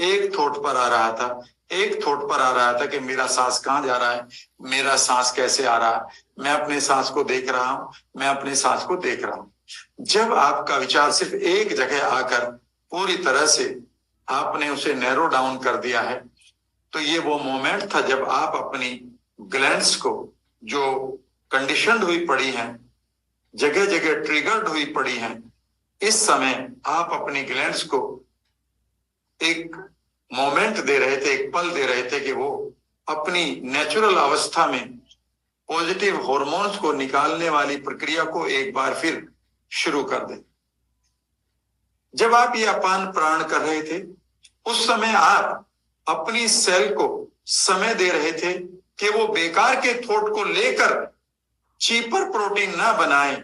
एक थॉट पर आ रहा था, एक थॉट पर आ रहा था कि मेरा सांस कहाँ जा रहा है, मेरा सांस कैसे आ रहा है, मैं अपने सांस को देख रहा हूं, मैं अपने सांस को देख रहा हूं। जब आपका विचार सिर्फ एक जगह आकर पूरी तरह से आपने उसे नैरो डाउन कर दिया है, तो ये वो मोमेंट था जब आप अपनी ग्लैंड्स को, जो कंडीशनड हुई पड़ी हैं, जगह जगह ट्रिगर्ड हुई पड़ी हैं, इस समय आप अपनी ग्लैंड्स को एक मोमेंट दे रहे थे, एक पल दे रहे थे कि वो अपनी नेचुरल अवस्था में पॉजिटिव हार्मोन्स को निकालने वाली प्रक्रिया को एक बार फिर शुरू कर दे। जब आप ये अपान प्राण कर रहे थे, उस समय आप अपनी सेल को समय दे रहे थे कि वो बेकार के थॉट को लेकर चीपर प्रोटीन ना बनाए,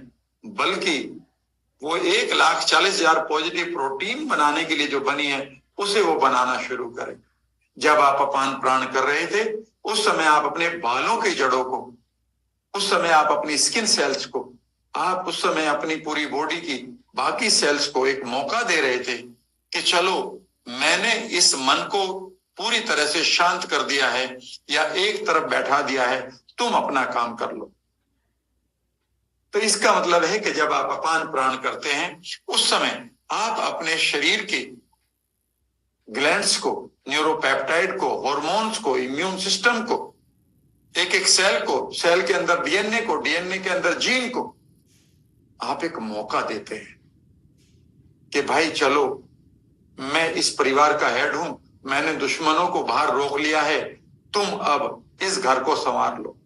बल्कि वो 1,40,000 पॉजिटिव प्रोटीन बनाने के लिए जो बनी है उसे वो बनाना शुरू करें। जब आप अपान प्राण कर रहे थे, उस समय आप अपने बालों की जड़ों को, उस समय आप अपनी स्किन सेल्स को, आप उस समय अपनी पूरी बॉडी की बाकी सेल्स को एक मौका दे रहे थे कि चलो, मैंने इस मन को पूरी तरह से शांत कर दिया है या एक तरफ बैठा दिया है, तुम अपना काम कर लो। तो इसका मतलब है कि जब आप अपान प्राण करते हैं, उस समय आप अपने शरीर की ग्लैंड्स को, न्यूरोपेप्टाइड को, हार्मोन्स को, इम्यून सिस्टम को, एक एक सेल को, सेल के अंदर डीएनए को, डीएनए के अंदर जीन को आप एक मौका देते हैं कि भाई चलो, मैं इस परिवार का हेड हूं, मैंने दुश्मनों को बाहर रोक लिया है, तुम अब इस घर को संवार लो।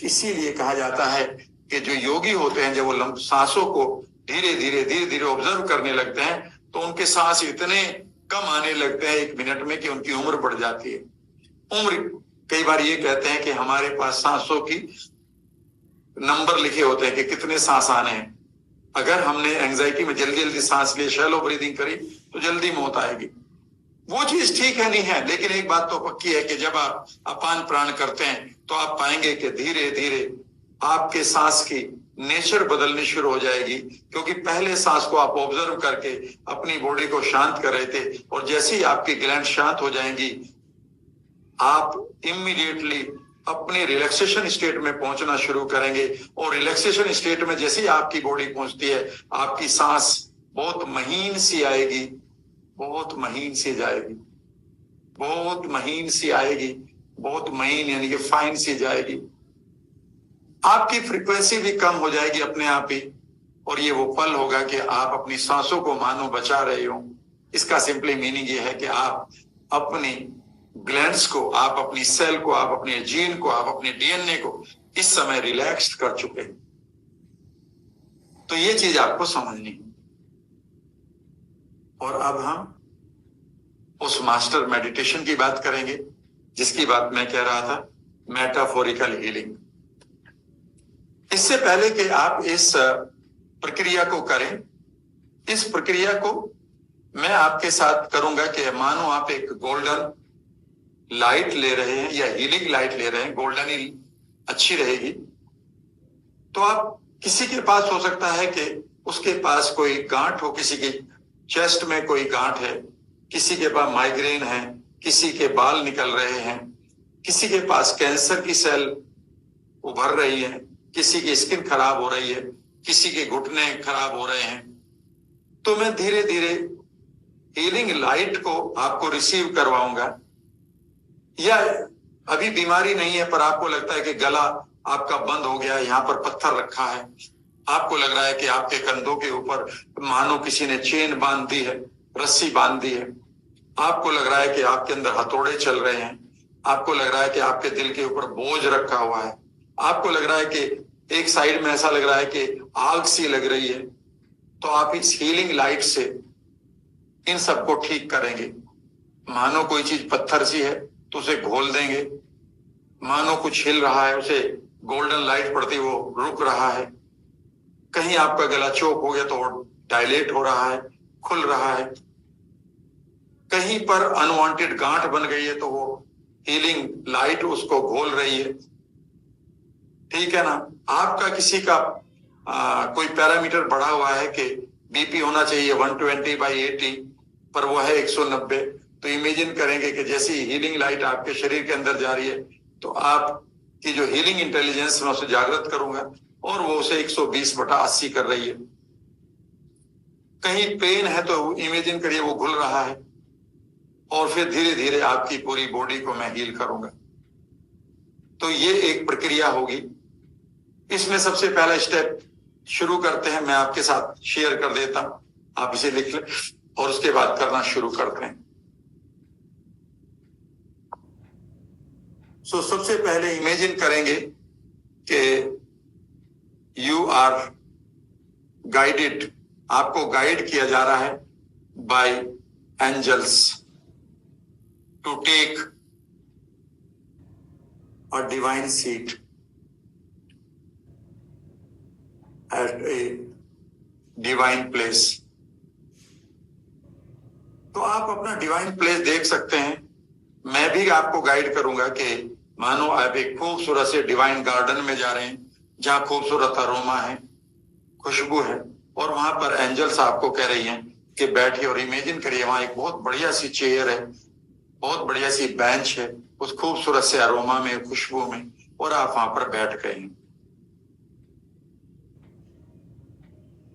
इसीलिए कहा जाता है कि जो योगी होते हैं, जब वो सांसों को धीरे धीरे ऑब्जर्व करने लगते हैं, तो उनके सांस इतने कम आने लगते हैं 1 मिनट में कि उनकी उम्र बढ़ जाती है। उम्र, कई बार ये कहते हैं कि हमारे पास सांसों की नंबर लिखे होते हैं कि कितने सांस आने हैं। अगर हमने एंजाइटी में जल्दी जल्दी सांस लिए, शैलो ब्रीदिंग करी, तो जल्दी मौत आएगी। वो चीज ठीक है नहीं है, लेकिन एक बात तो पक्की है कि जब आप अपान प्राण करते हैं, तो आप पाएंगे कि धीरे धीरे आपके सांस की नेचर बदलनी शुरू हो जाएगी, क्योंकि पहले सांस को आप ऑब्जर्व करके अपनी बॉडी को शांत कर रहे थे, और जैसे ही आपकी ग्लैंड शांत हो जाएंगी, आप इमीडिएटली अपने रिलैक्सेशन स्टेट में पहुंचना शुरू करेंगे। और रिलैक्सेशन स्टेट में जैसे ही आपकी बॉडी पहुंचती है, आपकी सांस बहुत महीन सी आएगी, बहुत महीन सी जाएगी, बहुत महीन सी आएगी, बहुत महीन यानी कि फाइन सी जाएगी। आपकी फ्रीक्वेंसी भी कम हो जाएगी अपने आप ही, और ये वो पल होगा कि आप अपनी सांसों को मानो बचा रहे हो। इसका सिंपली मीनिंग ये है कि आप अपनी ग्लैंड्स को, आप अपनी सेल को, आप अपने जीन को, आप अपने डीएनए को इस समय रिलैक्स्ड कर चुके हैं। तो ये चीज आपको समझनी है। और अब हम उस मास्टर मेडिटेशन की बात करेंगे जिसकी बात मैं कह रहा था, मेटाफोरिकल हीलिंग। इससे पहले कि आप इस प्रक्रिया को करें, इस प्रक्रिया को मैं आपके साथ करूंगा कि मानो आप एक गोल्डन लाइट ले रहे हैं या हीलिंग लाइट ले रहे हैं, गोल्डन ही अच्छी रहेगी। तो आप, किसी के पास हो सकता है कि उसके पास कोई गांठ हो, किसी की चेस्ट में कोई गांठ है, किसी के पास माइग्रेन है, किसी के बाल निकल रहे हैं, किसी के पास कैंसर की सेल उभर रही है, किसी की स्किन खराब हो रही है, किसी के घुटने खराब हो रहे हैं। तो मैं धीरे धीरे हीलिंग लाइट को आपको रिसीव करवाऊंगा। या अभी बीमारी नहीं है, पर आपको लगता है कि गला आपका बंद हो गया है, यहाँ पर पत्थर रखा है, आपको लग रहा है कि आपके कंधों के ऊपर मानो किसी ने चेन बांध दी है, रस्सी बांध दी है, आपको लग रहा है कि आपके अंदर हथौड़े चल रहे हैं, आपको लग रहा है कि आपके दिल के ऊपर बोझ रखा हुआ है, आपको लग रहा है कि एक साइड में ऐसा लग रहा है कि आग सी लग रही है। तो आप इस हीलिंग लाइट से इन सबको ठीक करेंगे। मानो कोई चीज पत्थर सी है तो उसे घोल देंगे, मानो कुछ हिल रहा है, उसे गोल्डन लाइट पड़ती वो रुक रहा है, कहीं आपका गला चोक हो गया तो वो डायलेट हो रहा है, खुल रहा है, कहीं पर अनवांटेड गांठ बन गई है तो वो हीलिंग लाइट उसको घोल रही है। ठीक है ना। आपका किसी का कोई पैरामीटर बढ़ा हुआ है कि बीपी होना चाहिए 120/80, पर वो है 190, तो इमेजिन करेंगे कि जैसी हीलिंग लाइट आपके शरीर के अंदर जा रही है तो आपकी जो हीलिंग इंटेलिजेंस मैं उसे जागृत करूंगा और वो उसे 120/80 कर रही है। कहीं पेन है तो इमेजिन करिए वो घुल रहा है और फिर धीरे धीरे आपकी पूरी बॉडी को मैं हील करूंगा। तो ये एक प्रक्रिया होगी। इसमें सबसे पहला स्टेप शुरू करते हैं, मैं आपके साथ शेयर कर देता हूं, आप इसे लिख लें और उसके बाद करना शुरू करते हैं। सबसे पहले इमेजिन करेंगे कि यू आर गाइडेड, आपको गाइड किया जा रहा है by angels to take a divine seat at a divine place. तो आप अपना डिवाइन प्लेस देख सकते हैं। मैं भी आपको गाइड करूंगा कि मानो आप एक खूबसूरत से डिवाइन गार्डन में जा रहे हैं जहां खूबसूरत अरोमा है, खुशबू है और वहां पर एंजल्स आपको कह रही हैं कि बैठिए और इमेजिन करिए वहां एक बहुत बढ़िया सी चेयर है, बहुत बढ़िया सी बेंच है उस खूबसूरत से अरोमा में, खुशबू में, और आप वहां पर बैठ गए हैं।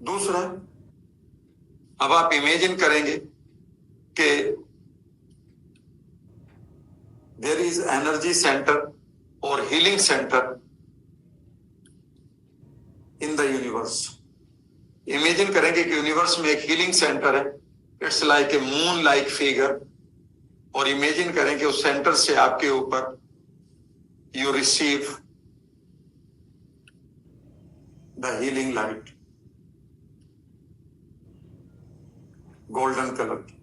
दूसरा, अब आप इमेजिन करेंगे कि देयर इज एनर्जी सेंटर और healing centre in the universe. Imagine करेंगे कि यूनिवर्स में एक हीलिंग सेंटर है, it's like a moon like figure, और इमेजिन करें कि उस सेंटर से आपके ऊपर you receive the healing light golden colour की।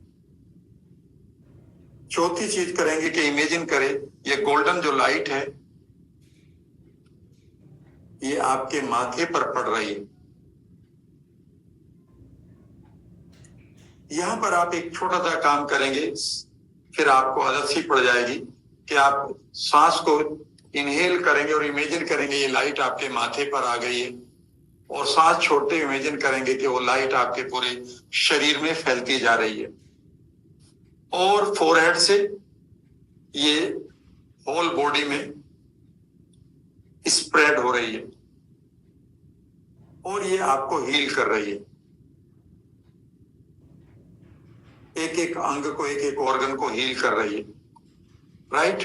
चौथी चीज करेंगे कि इमेजिन करें ये गोल्डन जो लाइट है ये आपके माथे पर पड़ रही है। यहां पर आप एक छोटा सा काम करेंगे, फिर आपको आदत सी पड़ जाएगी कि आप सांस को इनहेल करेंगे और इमेजिन करेंगे ये लाइट आपके माथे पर आ गई है, और सांस छोड़ते इमेजिन करेंगे कि वो लाइट आपके पूरे शरीर में फैलती जा रही है और फोरहेड से ये होल बॉडी में स्प्रेड हो रही है और ये आपको हील कर रही है। एक एक अंग को, एक एक ऑर्गन को हील कर रही है, राइट।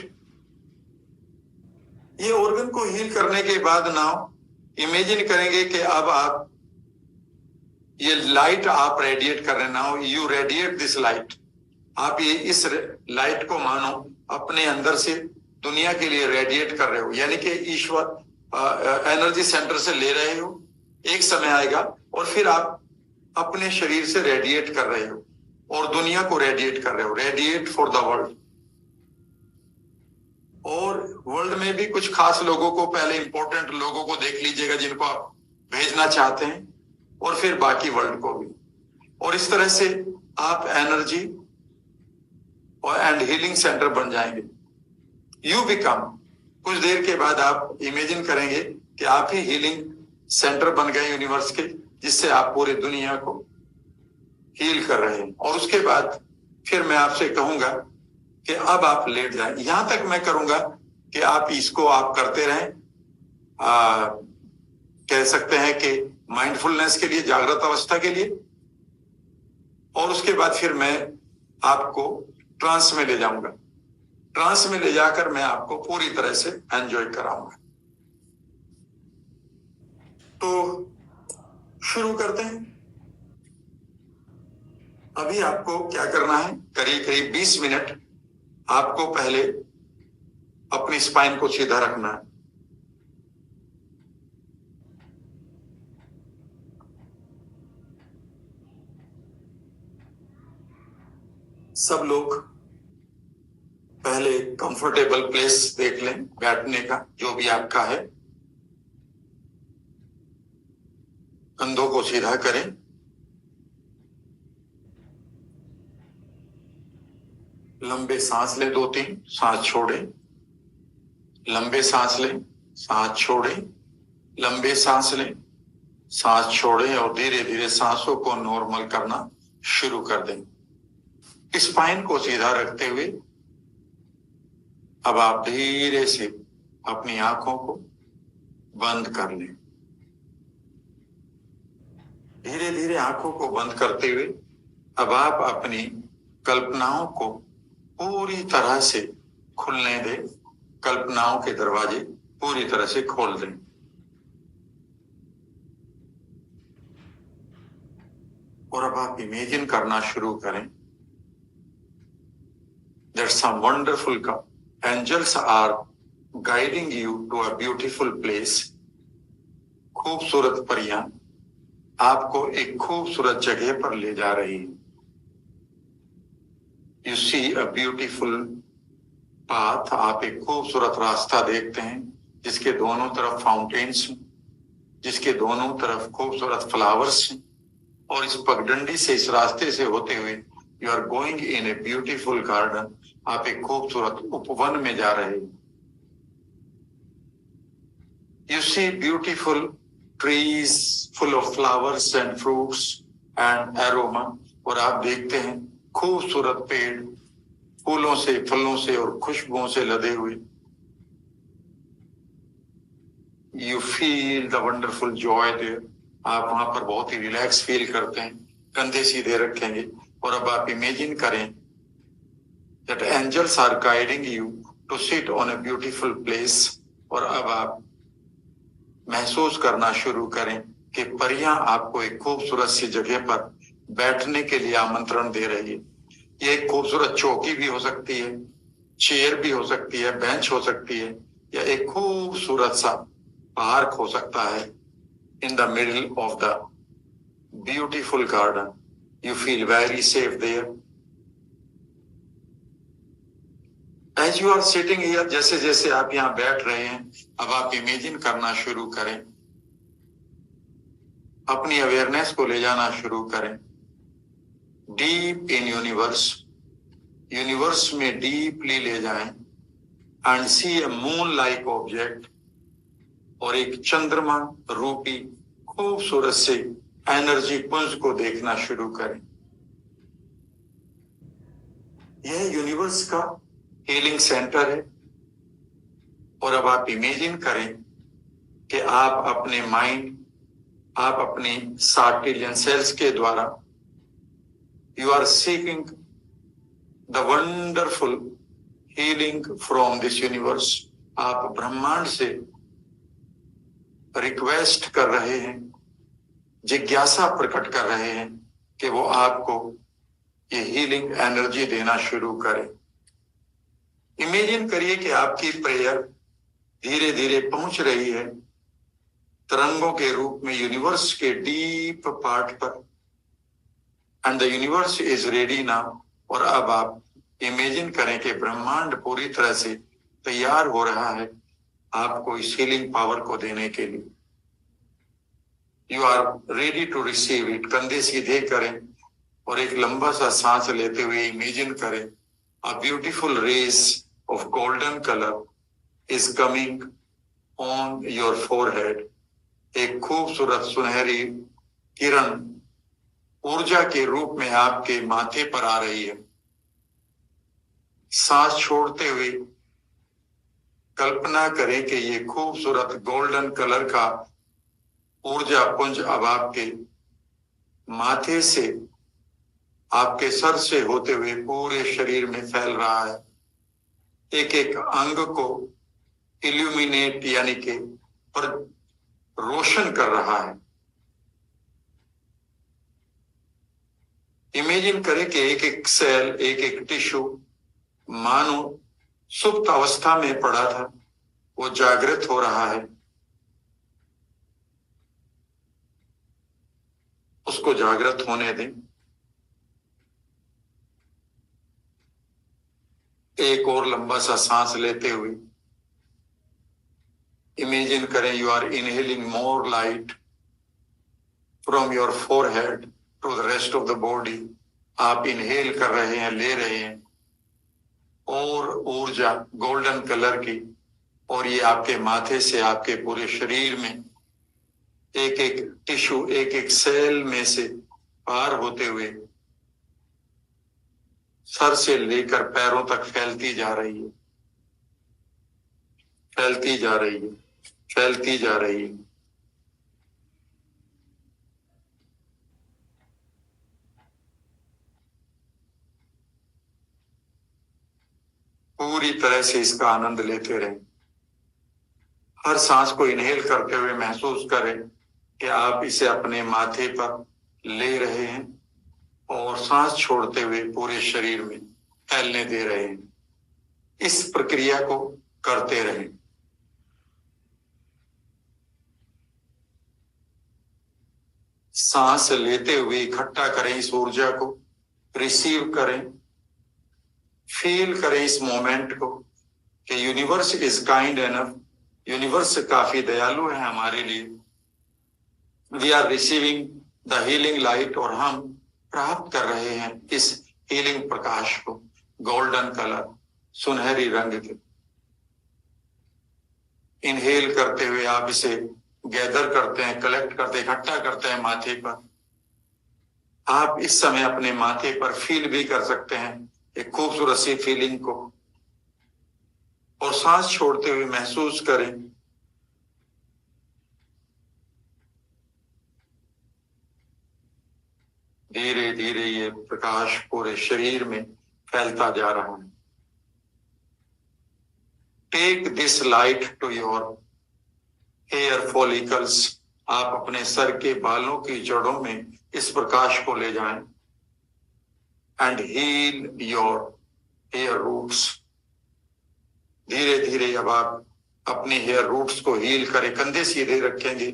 ये ऑर्गन को हील करने के बाद नाउ इमेजिन करेंगे कि अब आप ये लाइट आप रेडिएट कर रहे हैं। Now you radiate this light. आप ये इस लाइट को मानो अपने अंदर से दुनिया के लिए रेडिएट कर रहे हो, यानी कि ईश्वर एनर्जी सेंटर से ले रहे हो। एक समय आएगा और फिर आप अपने शरीर से रेडिएट कर रहे हो और दुनिया को रेडिएट कर रहे हो, रेडिएट फॉर द वर्ल्ड। और वर्ल्ड में भी कुछ खास लोगों को, पहले इंपॉर्टेंट लोगों को देख लीजिएगा जिनको आप भेजना चाहते हैं, और फिर बाकी वर्ल्ड को भी। और इस तरह से आप एनर्जी और एंड हीलिंग सेंटर बन जाएंगे। यू बिकम, कुछ देर के बाद आप इमेजिन करेंगे कि आप ही हीलिंग सेंटर बन गए यूनिवर्स के, जिससे आप पूरी दुनिया को हील कर रहे हैं। और उसके बाद फिर मैं आपसे कहूंगा कि अब आप लेट जाएं। यहां तक मैं करूंगा कि आप इसको आप करते रहें, कह सकते हैं कि माइंडफुलनेस के लिए, जागृत अवस्था के लिए। और उसके बाद फिर मैं आपको ट्रांस में ले जाऊंगा। ट्रांस में ले जाकर मैं आपको पूरी तरह से एंजॉय कराऊंगा। तो शुरू करते हैं। अभी आपको क्या करना है, करीब करीब 20 मिनट आपको पहले अपनी स्पाइन को सीधा रखना है। सब लोग पहले कंफर्टेबल प्लेस देख लें बैठने का, जो भी आपका है। कंधों को सीधा करें, लंबे सांस लें, 2-3 सांस छोड़ें, लंबे सांस लें, सांस छोड़ें, लंबे सांस लें, सांस छोड़ें, और धीरे धीरे सांसों को नॉर्मल करना शुरू कर दें। स्पाइन को सीधा रखते हुए अब आप धीरे से अपनी आंखों को बंद कर लें। धीरे धीरे आंखों को बंद करते हुए अब आप अपनी कल्पनाओं को पूरी तरह से खुलने दें। कल्पनाओं के दरवाजे पूरी तरह से खोल दें। और अब आप इमेजिन करना शुरू करें that some wonderful angels are guiding you to a beautiful place. खूबसूरत परियां आपको एक खूबसूरत जगह पर ले जा रही है। You see a beautiful path. आप एक खूबसूरत रास्ता देखते हैं जिसके दोनों तरफ फाउंटेन्स, जिसके दोनों तरफ खूबसूरत फ्लावर्स हैं। और इस पगडंडी से, इस रास्ते से होते हुए you are going in a beautiful garden. आप एक खूबसूरत उपवन में जा रहे हैं। You see beautiful trees full of flowers and fruits and aroma. और आप देखते हैं खूबसूरत पेड़ फूलों से, फलों से और खुशबुओं से लदे हुए। You feel the wonderful joy there. आप वहां पर बहुत ही रिलैक्स फील करते हैं। कंधे सीधे रखेंगे और अब आप इमेजिन करें that angels are guiding you to sit on a beautiful place। और अब आप महसूस करना शुरू करें कि परियां आपको एक खूबसूरत सी जगह पर बैठने के लिए आमंत्रण दे रही है। ये एक खूबसूरत चौकी भी हो सकती है, चेयर भी हो सकती है, बेंच हो सकती है, या एक खूबसूरत सा पार्क हो सकता है। In the middle of the beautiful garden, you feel very safe there. As you are sitting here, जैसे जैसे आप यहाँ बैठ रहे हैं, अब आप इमेजिन करना शुरू करें, अपनी अवेयरनेस को ले जाना शुरू करें डीप इन यूनिवर्स। यूनिवर्स में डीपली ले जाएं and see a moon like object. और एक चंद्रमा रूपी खूबसूरत से एनर्जी पुंज को देखना शुरू करें। यह यूनिवर्स का हीलिंग सेंटर है। और अब आप इमेजिन करें कि आप अपने माइंड, आप अपनी 60 ट्रिलियन सेल्स के द्वारा you are seeking the wonderful healing from this universe. आप ब्रह्मांड से रिक्वेस्ट कर रहे हैं, जिज्ञासा प्रकट कर रहे हैं कि वो आपको ये हीलिंग एनर्जी देना शुरू करें। इमेजिन करिए कि आपकी प्रेयर धीरे धीरे पहुंच रही है तरंगों के रूप में यूनिवर्स के डीप पार्ट पर। And the universe is ready now. और अब आप इमेजिन करें कि ब्रह्मांड पूरी तरह से तैयार हो रहा है आपको इस हीलिंग पावर को देने के लिए। You are ready to receive it. कंधे सीधे करें और एक लंबा सा सांस लेते हुए इमेजिन करें a beautiful rays of golden colour is coming on your forehead. एक खूबसूरत सुनहरी किरण ऊर्जा के रूप में आपके माथे पर आ रही है। सांस छोड़ते हुए कल्पना करें कि ये खूबसूरत गोल्डन कलर का ऊर्जा पुंज अब आपके माथे से, आपके सर से होते हुए पूरे शरीर में फैल रहा है। एक एक अंग को इल्यूमिनेट यानी कि पर रोशन कर रहा है। इमेजिन करें कि एक एक सेल, एक एक टिश्यू मानो सुप्त अवस्था में पड़ा था, वो जागृत हो रहा है। उसको जागृत होने दें। एक और लंबा सा सांस लेते हुए इमेजिन करें you are inhaling more light from your forehead to the rest of the body. आप इनहेल कर रहे हैं, ले रहे हैं और ऊर्जा गोल्डन कलर की, और ये आपके माथे से आपके पूरे शरीर में एक एक टिश्यू, एक एक सेल में से पार होते हुए सर से लेकर पैरों तक फैलती जा रही है, फैलती जा रही है, फैलती जा रही है। पूरी तरह से इसका आनंद लेते रहें। हर सांस को इनहेल करते हुए महसूस करें कि आप इसे अपने माथे पर ले रहे हैं और सांस छोड़ते हुए पूरे शरीर में फैलने दे रहे हैं। इस प्रक्रिया को करते रहें। सांस लेते हुए इकट्ठा करें इस ऊर्जा को, रिसीव करें, फील करें इस मोमेंट को कि universe is kind enough, universe काफी दयालु है हमारे लिए। We are receiving the healing light, और हम प्राप्त कर रहे हैं इस हीलिंग प्रकाश को, गोल्डन कलर, सुनहरी रंग के। इनहेल करते हुए आप इसे गैदर करते हैं, कलेक्ट करते, इकट्ठा करते हैं माथे पर। आप इस समय अपने माथे पर फील भी कर सकते हैं एक खूबसूरत सी फीलिंग को, और सांस छोड़ते हुए महसूस करें धीरे धीरे ये प्रकाश पूरे शरीर में फैलता जा रहा है। Take this light to your hair follicles, आप अपने सर के बालों की जड़ों में इस प्रकाश को ले जाएं। And heal your hair roots, धीरे धीरे अब आप अपने हेयर रूट्स को हील करें। कंधे सीधे रखेंगे।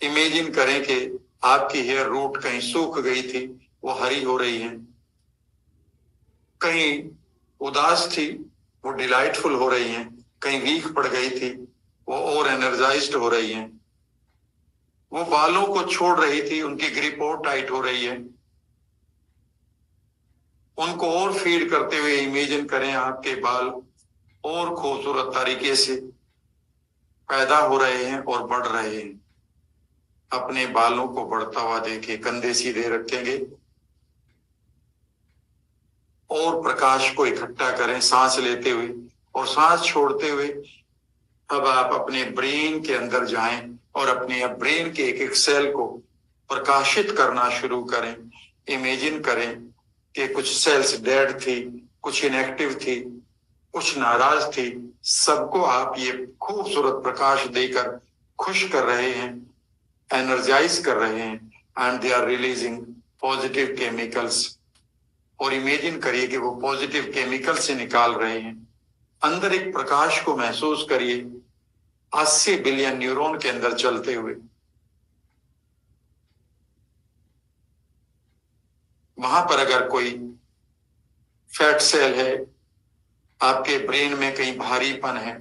इमेजिन करें कि आपकी हेयर रूट कहीं सूख गई थी, वो हरी हो रही है, कहीं उदास थी, वो डिलाइटफुल हो रही हैं, कहीं वीक पड़ गई थी, वो और एनर्जाइज्ड हो रही हैं, वो बालों को छोड़ रही थी, उनकी ग्रिप और टाइट हो रही है। उनको और फीड करते हुए इमेजिन करें आपके बाल और खूबसूरत तरीके से पैदा हो रहे हैं और बढ़ रहे हैं। अपने बालों को बढ़ता हुआ देखें, कंधे सीधे रखेंगे और प्रकाश को इकट्ठा करें सांस लेते हुए और सांस छोड़ते हुए। अब आप अपने ब्रेन के अंदर जाएं और अपने ब्रेन के एक एक सेल को प्रकाशित करना शुरू करें। इमेजिन करें कि कुछ सेल्स डेड थी, कुछ इनएक्टिव थी, कुछ नाराज थी, सबको आप ये खूबसूरत प्रकाश देकर खुश कर रहे हैं, एनर्जाइज कर रहे हैं, and they are releasing positive chemicals. और इमेजिन करिए कि वो पॉजिटिव केमिकल से निकाल रहे हैं। अंदर एक प्रकाश को महसूस करिए 80 बिलियन न्यूरॉन के अंदर चलते हुए। वहां पर अगर कोई फैट सेल है, आपके ब्रेन में कहीं भारीपन है,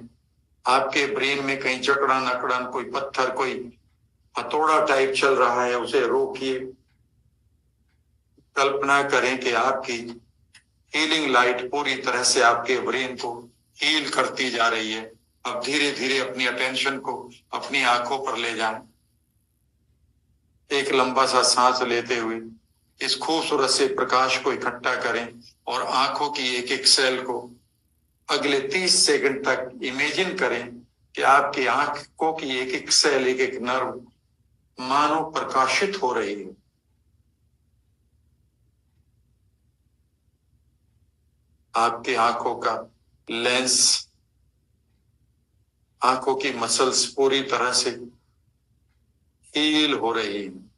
आपके ब्रेन में कहीं जकड़न अकड़न, कोई पत्थर, कोई हथौड़ा टाइप चल रहा है, उसे रोकिए। कल्पना करें कि आपकी हीलिंग लाइट पूरी तरह से आपके ब्रेन को हील करती जा रही है। अब धीरे धीरे अपनी अटेंशन को अपनी आंखों पर ले जाएं। एक लंबा सा सांस लेते हुए इस खूबसूरत से प्रकाश को इकट्ठा करें और आंखों की एक एक सेल को अगले 30 सेकंड तक इमेजिन करें कि आपकी आंखों की एक एक सेल, एक एक नर्व मानो प्रकाशित हो रही है। आपकी आंखों का लेंस, आंखों की मसल्स पूरी तरह से हील हो रही है।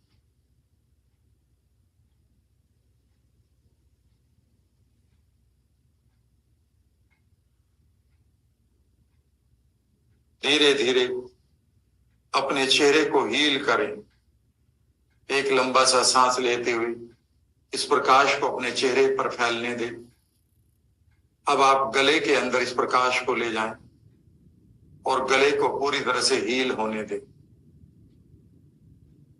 धीरे धीरे अपने चेहरे को हील करें। एक लंबा सा सांस लेते हुए इस प्रकाश को अपने चेहरे पर फैलने दें। अब आप गले के अंदर इस प्रकाश को ले जाएं और गले को पूरी तरह से हील होने दें।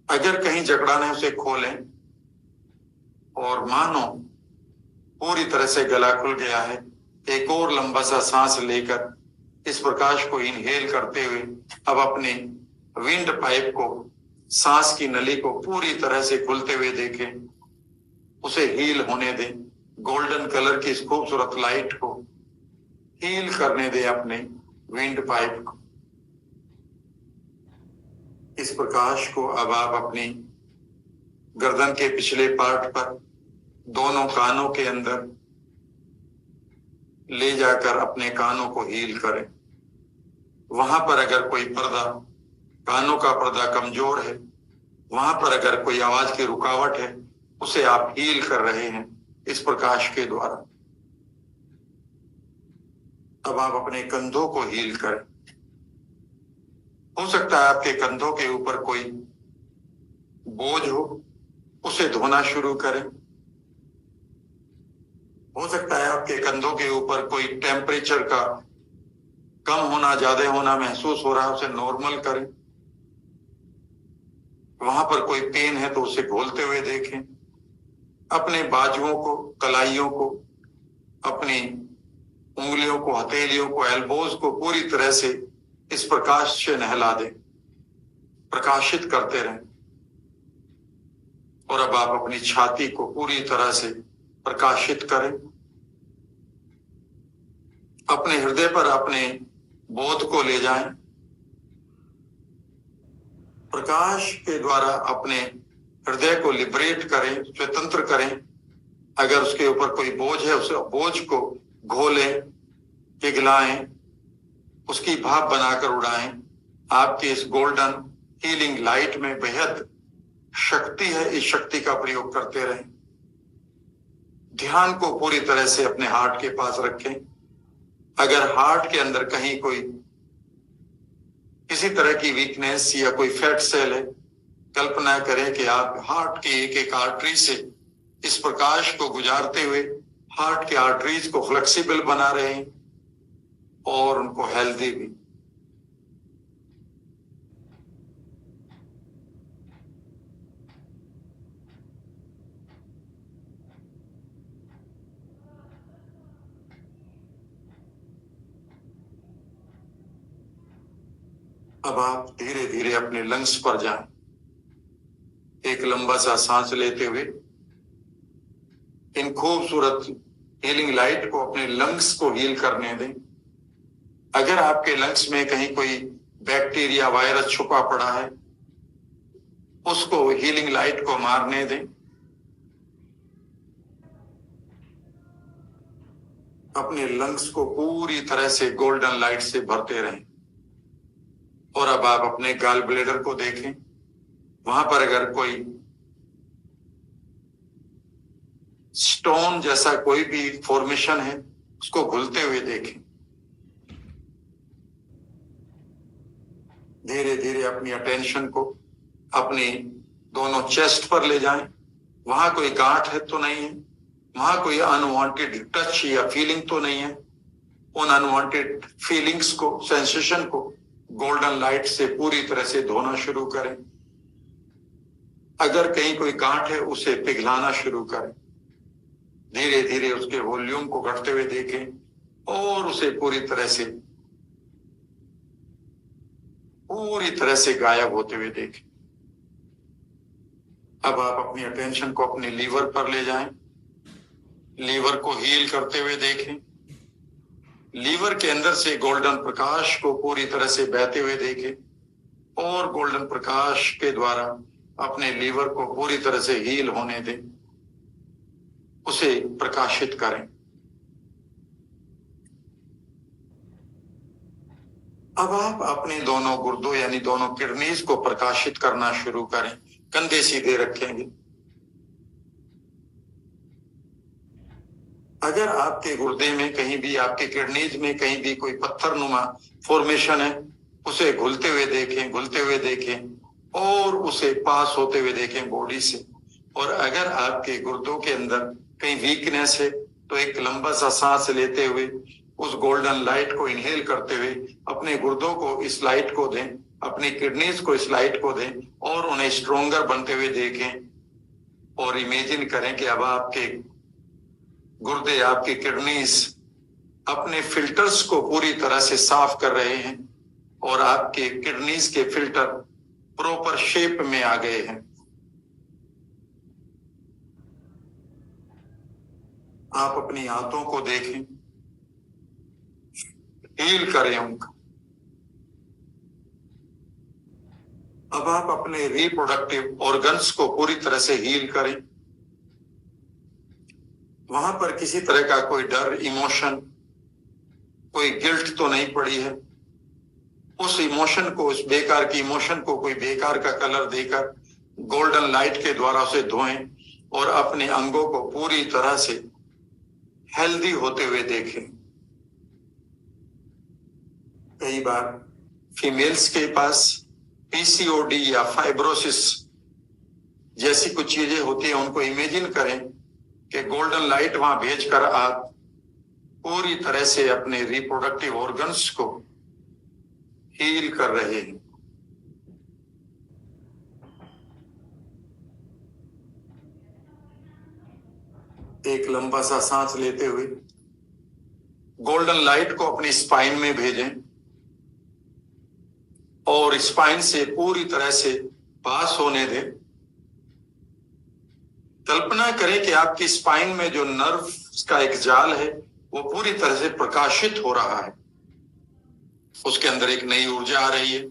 अगर कहीं जकड़न है उसे खोलें और मानो पूरी तरह से गला खुल गया है। एक और लंबा सा सांस लेकर इस प्रकाश को इनहेल करते हुए अब अपने विंड पाइप को, सांस की नली को पूरी तरह से खुलते हुए देखें, उसे हील होने दें। गोल्डन कलर की इस खूबसूरत लाइट को हील करने दें अपने विंड पाइप को। इस प्रकाश को अब आप अपनी गर्दन के पिछले पार्ट पर, दोनों कानों के अंदर ले जाकर अपने कानों को हील करें। वहां पर अगर कोई पर्दा, कानों का पर्दा कमजोर है, वहां पर अगर कोई आवाज की रुकावट है, उसे आप हील कर रहे हैं इस प्रकाश के द्वारा। अब आप अपने कंधों को हील करें। हो सकता है आपके कंधों के ऊपर कोई बोझ हो, उसे धोना शुरू करें। हो सकता है आपके कंधों के ऊपर कोई टेम्परेचर का कम होना, ज्यादा होना महसूस हो रहा है, उसे नॉर्मल करें। वहां पर कोई पेन है तो उसे घोलते हुए देखें। अपने बाजुओं को, कलाइयों को, अपनी उंगलियों को, हथेलियों को, एल्बोज को पूरी तरह से इस प्रकाश से नहला दें, प्रकाशित करते रहें। और अब आप अपनी छाती को पूरी तरह से प्रकाशित करें। अपने हृदय पर अपने बोध को ले जाएं। प्रकाश के द्वारा अपने हृदय को लिबरेट करें, स्वतंत्र करें। अगर उसके ऊपर कोई बोझ है, उस बोझ को घोलें, पिघलाएं, उसकी भाप बनाकर उड़ाएं। आपकी इस गोल्डन हीलिंग लाइट में बेहद शक्ति है। इस शक्ति का प्रयोग करते रहें। ध्यान को पूरी तरह से अपने हार्ट के पास रखें। अगर हार्ट के अंदर कहीं कोई किसी तरह की वीकनेस या कोई फैट सेल है, कल्पना करें कि आप हार्ट की एक एक आर्टरी से इस प्रकाश को गुजारते हुए हार्ट के आर्टरीज को फ्लेक्सिबल बना रहे हैं और उनको हेल्दी भी। अब आप धीरे धीरे अपने लंग्स पर जाएं। एक लंबा सा सांस लेते हुए इन खूबसूरत हीलिंग लाइट को अपने लंग्स को हील करने दें। अगर आपके लंग्स में कहीं कोई बैक्टीरिया, वायरस छुपा पड़ा है, उसको हीलिंग लाइट को मारने दें। अपने लंग्स को पूरी तरह से गोल्डन लाइट से भरते रहें। और अब आप अपने गॉल ब्लैडर को देखें। वहां पर अगर कोई स्टोन जैसा कोई भी फॉर्मेशन है, उसको घुलते हुए देखें। धीरे धीरे अपनी अटेंशन को अपनी दोनों चेस्ट पर ले जाएं। वहां कोई गांठ है तो नहीं है, वहां कोई अनवांटेड टच या फीलिंग तो नहीं है। उन अनवांटेड फीलिंग्स को, सेंसेशन को गोल्डन लाइट से पूरी तरह से धोना शुरू करें। अगर कहीं कोई गांठ है, उसे पिघलाना शुरू करें। धीरे धीरे उसके वॉल्यूम को घटते हुए देखें और उसे पूरी तरह से गायब होते हुए देखें। अब आप अपनी अटेंशन को अपने लीवर पर ले जाएं। लीवर को हील करते हुए देखें। लीवर के अंदर से गोल्डन प्रकाश को पूरी तरह से बहते हुए देखें और गोल्डन प्रकाश के द्वारा अपने लीवर को पूरी तरह से हील होने दें, उसे प्रकाशित करें। अब आप अपने दोनों गुर्दों यानी दोनों किडनीज को प्रकाशित करना शुरू करें। कंधे सीधे रखेंगे। अगर आपके गुर्दे में कहीं भी, आपके किडनीज में कहीं भी कोई पत्थर नुमा फॉर्मेशन है, उसे घुलते हुए देखें और उसे पास होते हुए देखें बॉडी से। और अगर आपके गुर्दों के अंदर कहीं वीकनेस है, तो एक लंबा सा सांस लेते हुए उस गोल्डन लाइट को इनहेल करते हुए अपने गुर्दों को इस लाइट को दें, अपनी किडनीज को इस लाइट को दें और उन्हें स्ट्रोंगर बनते हुए देखें। और इमेजिन करें कि अब आपके गुर्दे, आपकी किडनीज अपने फिल्टर्स को पूरी तरह से साफ कर रहे हैं और आपके किडनीज के फिल्टर प्रॉपर शेप में आ गए हैं। आप अपनी आंतों को देखें, हील करें उनका। अब आप अपने रिप्रोडक्टिव ऑर्गन्स को पूरी तरह से हील करें। वहां पर किसी तरह का कोई डर, इमोशन, कोई गिल्ट तो नहीं पड़ी है। उस इमोशन को, उस बेकार की इमोशन को कोई बेकार का कलर देकर गोल्डन लाइट के द्वारा उसे धोएं और अपने अंगों को पूरी तरह से हेल्दी होते हुए देखें। कई बार फीमेल्स के पास पीसीओडी या फाइब्रोसिस जैसी कुछ चीजें होती हैं। उनको इमेजिन करें कि गोल्डन लाइट वहां भेजकर आप पूरी तरह से अपने रिप्रोडक्टिव ऑर्गन्स को हील कर रहे हैं। एक लंबा सा सांस लेते हुए गोल्डन लाइट को अपनी स्पाइन में भेजें और स्पाइन से पूरी तरह से पास होने दें। कल्पना करें कि आपकी स्पाइन में जो नर्व का एक जाल है वो पूरी तरह से प्रकाशित हो रहा है। उसके अंदर एक नई ऊर्जा आ रही है।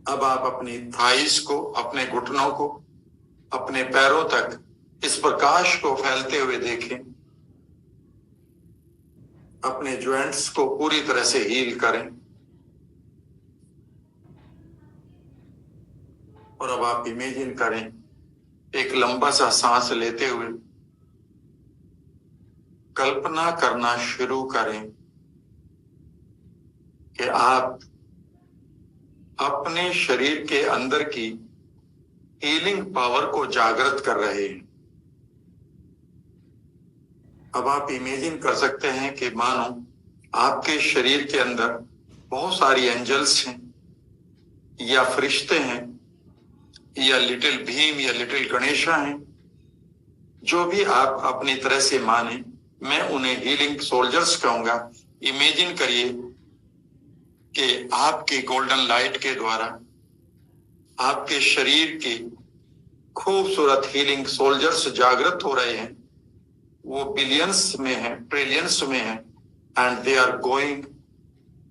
अब आप अपनी थाइस को, अपने घुटनों को, अपने पैरों तक इस प्रकाश को फैलते हुए देखें। अपने जॉइंट्स को पूरी तरह से हील करें। और अब आप इमेजिन करें, एक लंबा सा सांस लेते हुए कल्पना करना शुरू करें कि आप अपने शरीर के अंदर की हीलिंग पावर को जागृत कर रहे हैं। अब आप इमेजिन कर सकते हैं कि मानो आपके शरीर के अंदर बहुत सारी एंजल्स हैं या फरिश्ते हैं या लिटिल भीम या लिटिल गणेशा हैं, जो भी आप अपनी तरह से माने। मैं उन्हें हीलिंग सोल्जर्स कहूंगा। इमेजिन करिए कि आपके गोल्डन लाइट के द्वारा आपके शरीर के खूबसूरत हीलिंग सोल्जर्स जागृत हो रहे हैं। वो बिलियंस में हैं, ट्रिलियंस में हैं, and they are going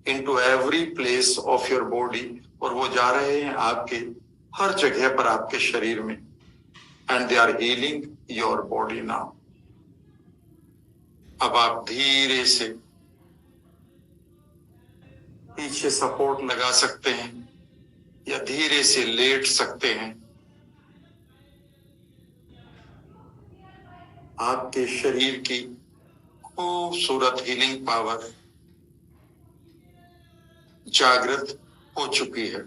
into every place of your body. और वो जा रहे हैं आपके हर जगह पर, आपके शरीर में, and they are healing your body now. अब आप धीरे से पीछे सपोर्ट लगा सकते हैं या धीरे से लेट सकते हैं। आपके शरीर की खूबसूरत हीलिंग पावर जागृत हो चुकी है।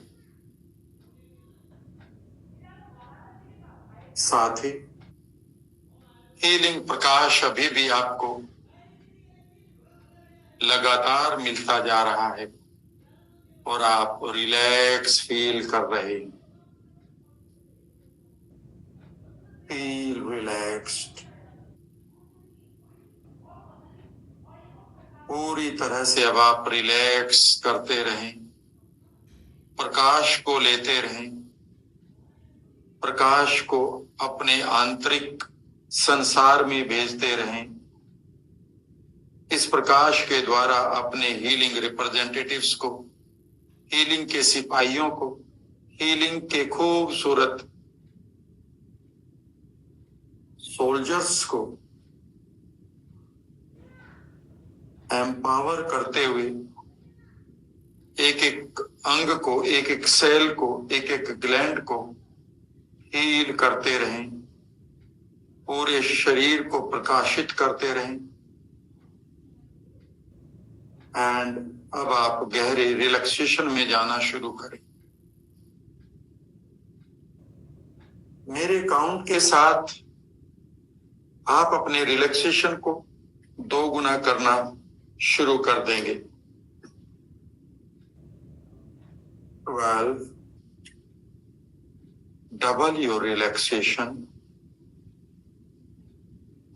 साथ ही हीलिंग प्रकाश अभी भी आपको लगातार मिलता जा रहा है और आप रिलैक्स फील कर रहे हैं। Feel relaxed. पूरी तरह से अब आप रिलैक्स करते रहें, प्रकाश को लेते रहें, प्रकाश को अपने आंतरिक संसार में भेजते रहें। इस प्रकाश के द्वारा अपने हीलिंग रिप्रेजेंटेटिव्स को, हीलिंग के सिपाहियों को, हीलिंग के खूबसूरत सोल्जर्स को एम्पावर करते हुए एक एक अंग को, एक एक सेल को, एक एक ग्लैंड को हील करते रहें। पूरे शरीर को प्रकाशित करते रहें। एंड अब आप गहरे रिलैक्सेशन में जाना शुरू करें। मेरे काउंट के साथ आप अपने रिलैक्सेशन को 2 गुना करना शुरू कर देंगे। 12, डबल योर रिलैक्सेशन।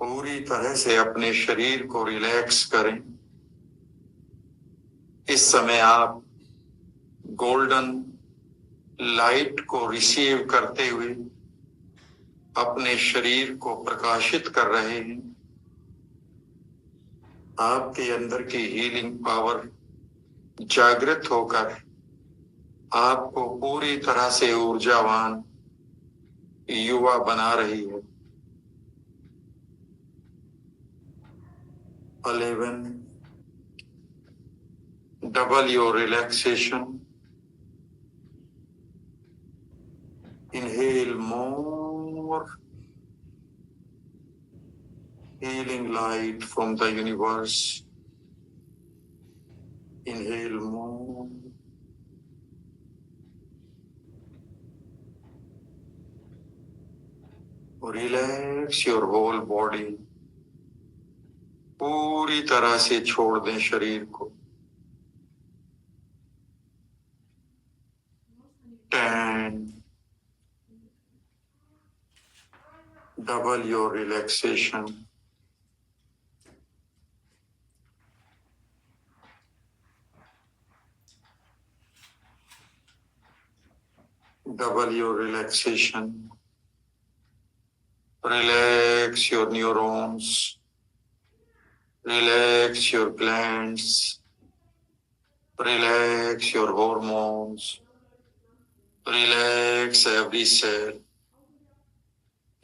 पूरी तरह से अपने शरीर को रिलैक्स करें। इस समय आप गोल्डन लाइट को रिसीव करते हुए अपने शरीर को प्रकाशित कर रहे हैं। आपके अंदर की हीलिंग पावर जागृत होकर आपको पूरी तरह से ऊर्जावान युवा बना रही है। 11. Double your relaxation. Inhale more healing light from the universe. Inhale more. Relax your whole body. पूरी तरह से छोड़ दें शरीर को। 10. Double your relaxation. Double your relaxation. Relax your neurons. Relax your glands. Relax your hormones. Relax every cell.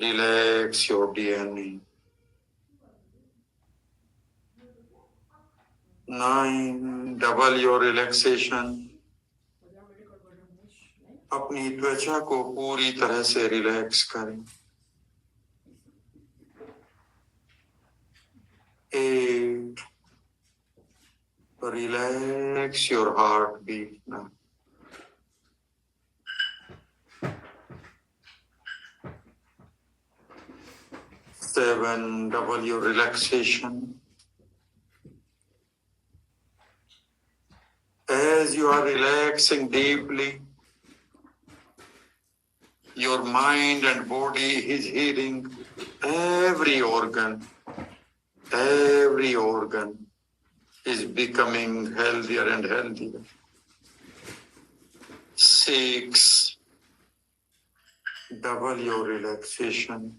Relax your DNA. 9. Double your relaxation. अपनी त्वचा को पूरी तरह से रिलैक्स करें। 8. Relax your heartbeat now. 7. Double your relaxation. As you are relaxing deeply, your mind and body is healing every organ. Every organ is becoming healthier and healthier. 6. Double your relaxation.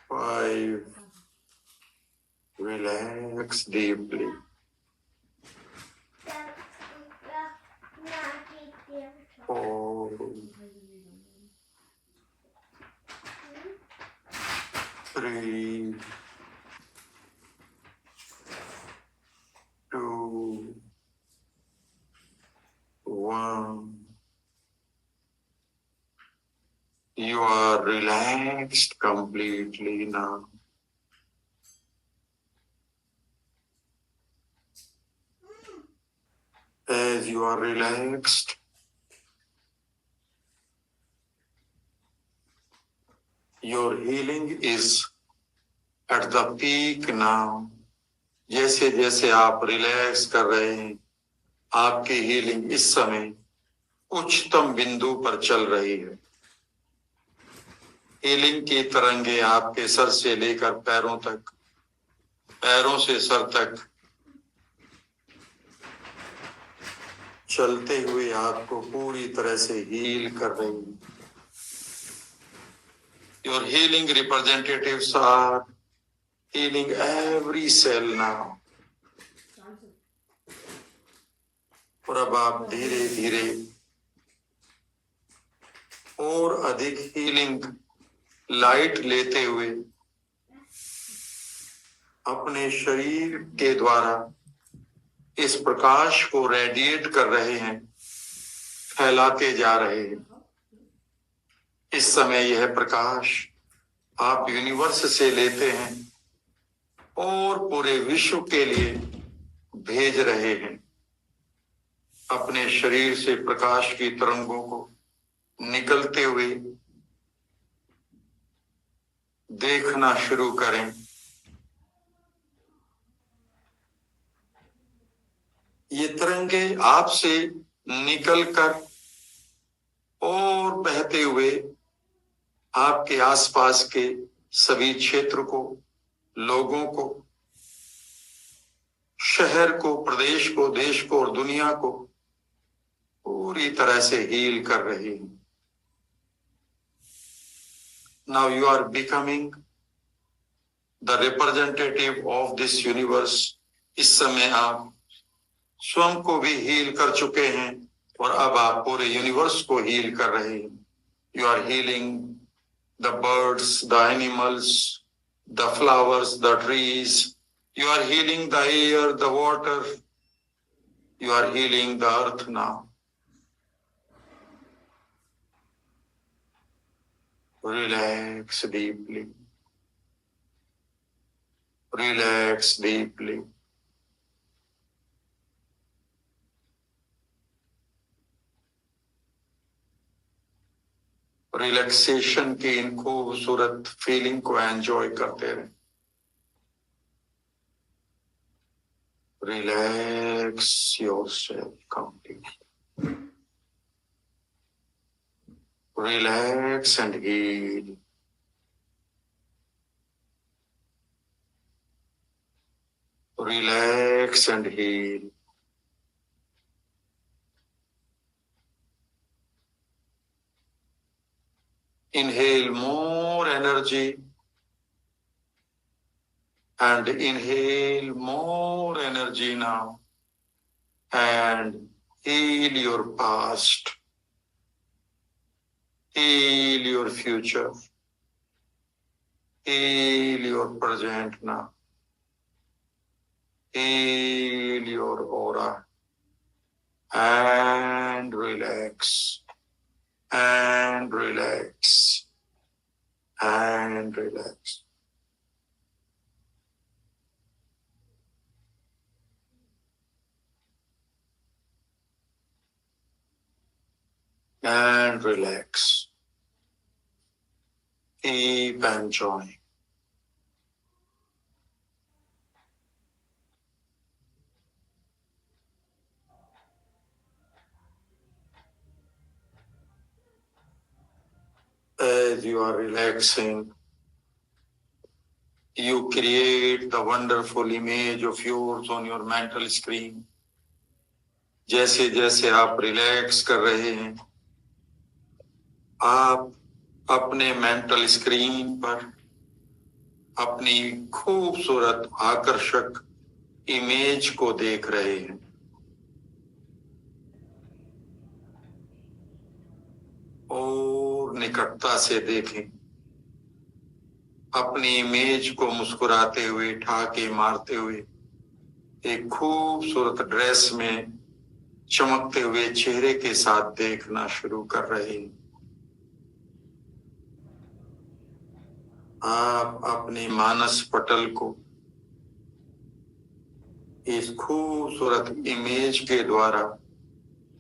5. Relax deeply. 4. 3. 2. 1. You are relaxed completely now. As you are relaxed, your healing is at the peak now. जैसे जैसे आप relax कर रहे हैं, आपकी healing इस समय उच्चतम बिंदु पर चल रही है। हीलिंग की तरंगे आपके सर से लेकर पैरों तक, पैरों से सर तक चलते हुए आपको पूरी तरह से हील कर रही है। Your healing representatives are healing every cell now. और अब आप धीरे धीरे और अधिक हीलिंग लाइट लेते हुए अपने शरीर के द्वारा इस प्रकाश को रेडिएट कर रहे हैं, फैलाते जा रहे हैं। इस समय यह प्रकाश आप यूनिवर्स से लेते हैं और पूरे विश्व के लिए भेज रहे हैं। अपने शरीर से प्रकाश की तरंगों को निकलते हुए देखना शुरू करें। ये तरंगे आपसे निकलकर और बहते हुए आपके आसपास के सभी क्षेत्र को, लोगों को शहर को, प्रदेश को, देश को और दुनिया को पूरी तरह से हील कर रही है। Now you are becoming the representative of this universe. इस समय आप स्वयं को भी हील कर चुके हैं और अब आप पूरे यूनिवर्स को हील कर रहे हैं। You are healing the birds, the animals, the flowers, the trees. You are healing the air, the water. You are healing the earth now. Relax deeply. Relax deeply. Relaxation की इन खूबसूरत feeling को enjoy करते रहे। Relax yourself completely. Relax and heal. Relax and heal. Inhale more energy and inhale more energy now, and heal your past, heal your future, heal your present now, heal your aura, and relax, and relax, and relax. And relax. Keep enjoying. As you are relaxing, you create the wonderful image of yours on your mental screen. जैसे जैसे आप relax कर रहे हैं, आप अपने mental screen पर अपनी खूबसूरत आकर्षक इमेज को देख रहे हैं। और निकटता से देखें, अपनी इमेज को मुस्कुराते हुए, ठाके मारते हुए, एक खूबसूरत ड्रेस में चमकते हुए चेहरे के साथ देखना शुरू कर रहे हैं। आप अपने मानस पटल को इस खूबसूरत इमेज के द्वारा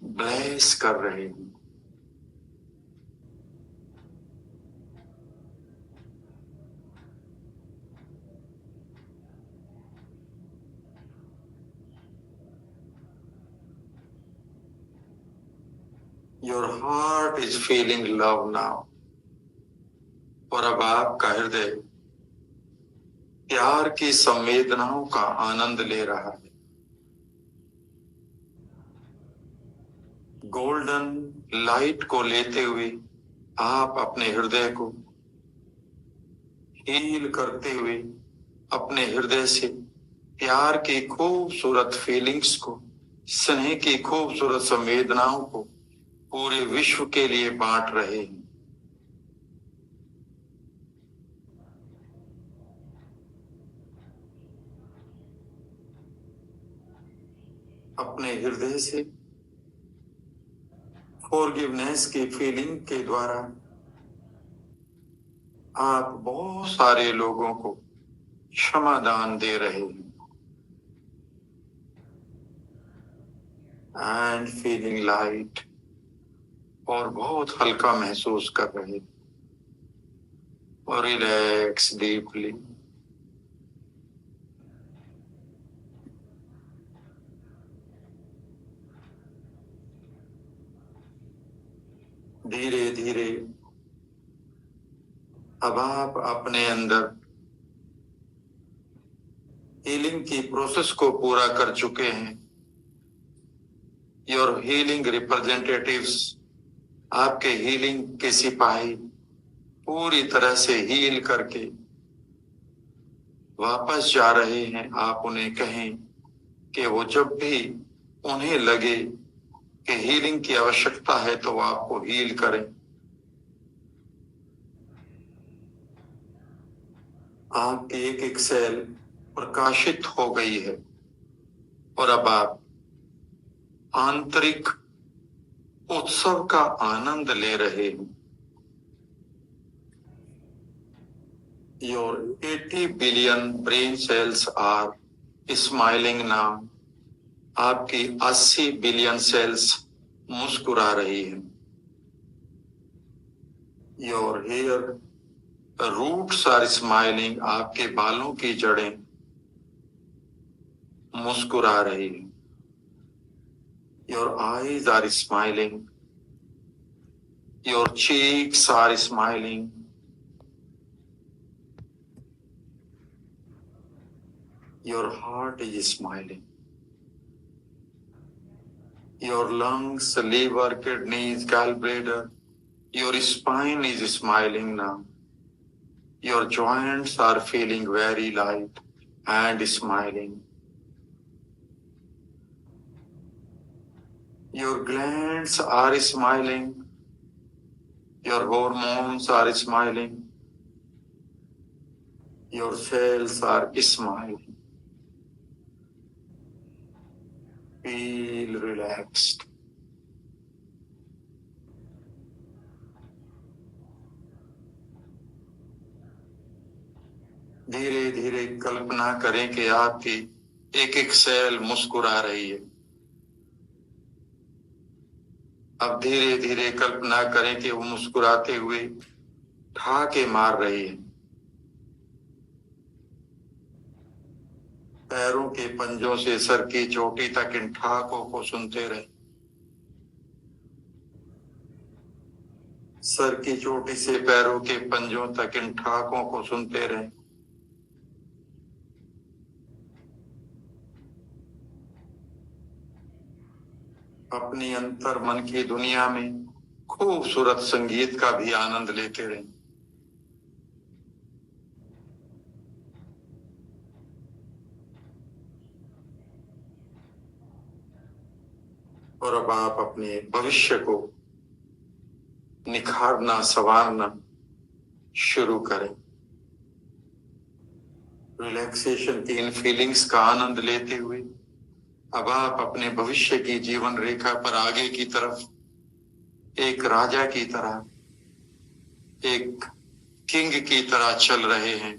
ब्लेस कर रहे हैं। Your heart is feeling love now. और अब आपका हृदय प्यार की संवेदनाओं का आनंद ले रहा है। गोल्डन लाइट को लेते हुए आप अपने हृदय को हील करते हुए अपने हृदय से प्यार की खूबसूरत फीलिंग्स को, स्नेह की खूबसूरत संवेदनाओं को पूरे विश्व के लिए बांट रहे हैं। अपने हृदय से फॉरगिवनेस की फीलिंग के द्वारा आप बहुत सारे लोगों को क्षमा दान दे रहे हैं। एंड फीलिंग लाइट, और बहुत हल्का महसूस कर रहे हैं। और रिलैक्स डीपली। धीरे धीरे अब आप अपने अंदर हीलिंग की प्रोसेस को पूरा कर चुके हैं। योर हीलिंग रिप्रेजेंटेटिव्स, आपके हीलिंग के सिपाही पूरी तरह से हील करके वापस जा रहे हैं। आप उन्हें कहें कि वो जब भी उन्हें लगे कि हीलिंग की आवश्यकता है तो वो आपको हील करें। आपकी एक एक सेल प्रकाशित हो गई है और अब आप आंतरिक उत्सव का आनंद ले रहे हैं। Your 80 billion brain cells are smiling now. आपकी 80 बिलियन सेल्स मुस्कुरा रही हैं। Your hair roots are smiling. आपके बालों की जड़ें मुस्कुरा रही हैं। Your eyes are smiling. Your cheeks are smiling. Your heart is smiling. Your lungs, liver, kidneys, gallbladder, your spine is smiling now. Your joints are feeling very light and smiling. Your glands are smiling. Your hormones are smiling. Your cells are smiling. Feel relaxed. धीरे धीरे कल्पना करें कि आपकी एक एक cell मुस्कुरा रही है। अब धीरे धीरे कल्पना करें कि वो मुस्कुराते हुए ठहाके मार रही है। पैरों के पंजों से सर की चोटी तक इन ठहाकों को सुनते रहे। सर की चोटी से पैरों के पंजों तक इन ठहाकों को सुनते रहे। अपनी अंतर मन की दुनिया में खूबसूरत संगीत का भी आनंद लेते रहे। और अब आप अपने भविष्य को निखारना, संवारना शुरू करें। रिलैक्सेशन की इन फीलिंग्स का आनंद लेते हुए अब आप अपने भविष्य की जीवन रेखा पर आगे की तरफ एक राजा की तरह, एक किंग की तरह चल रहे हैं।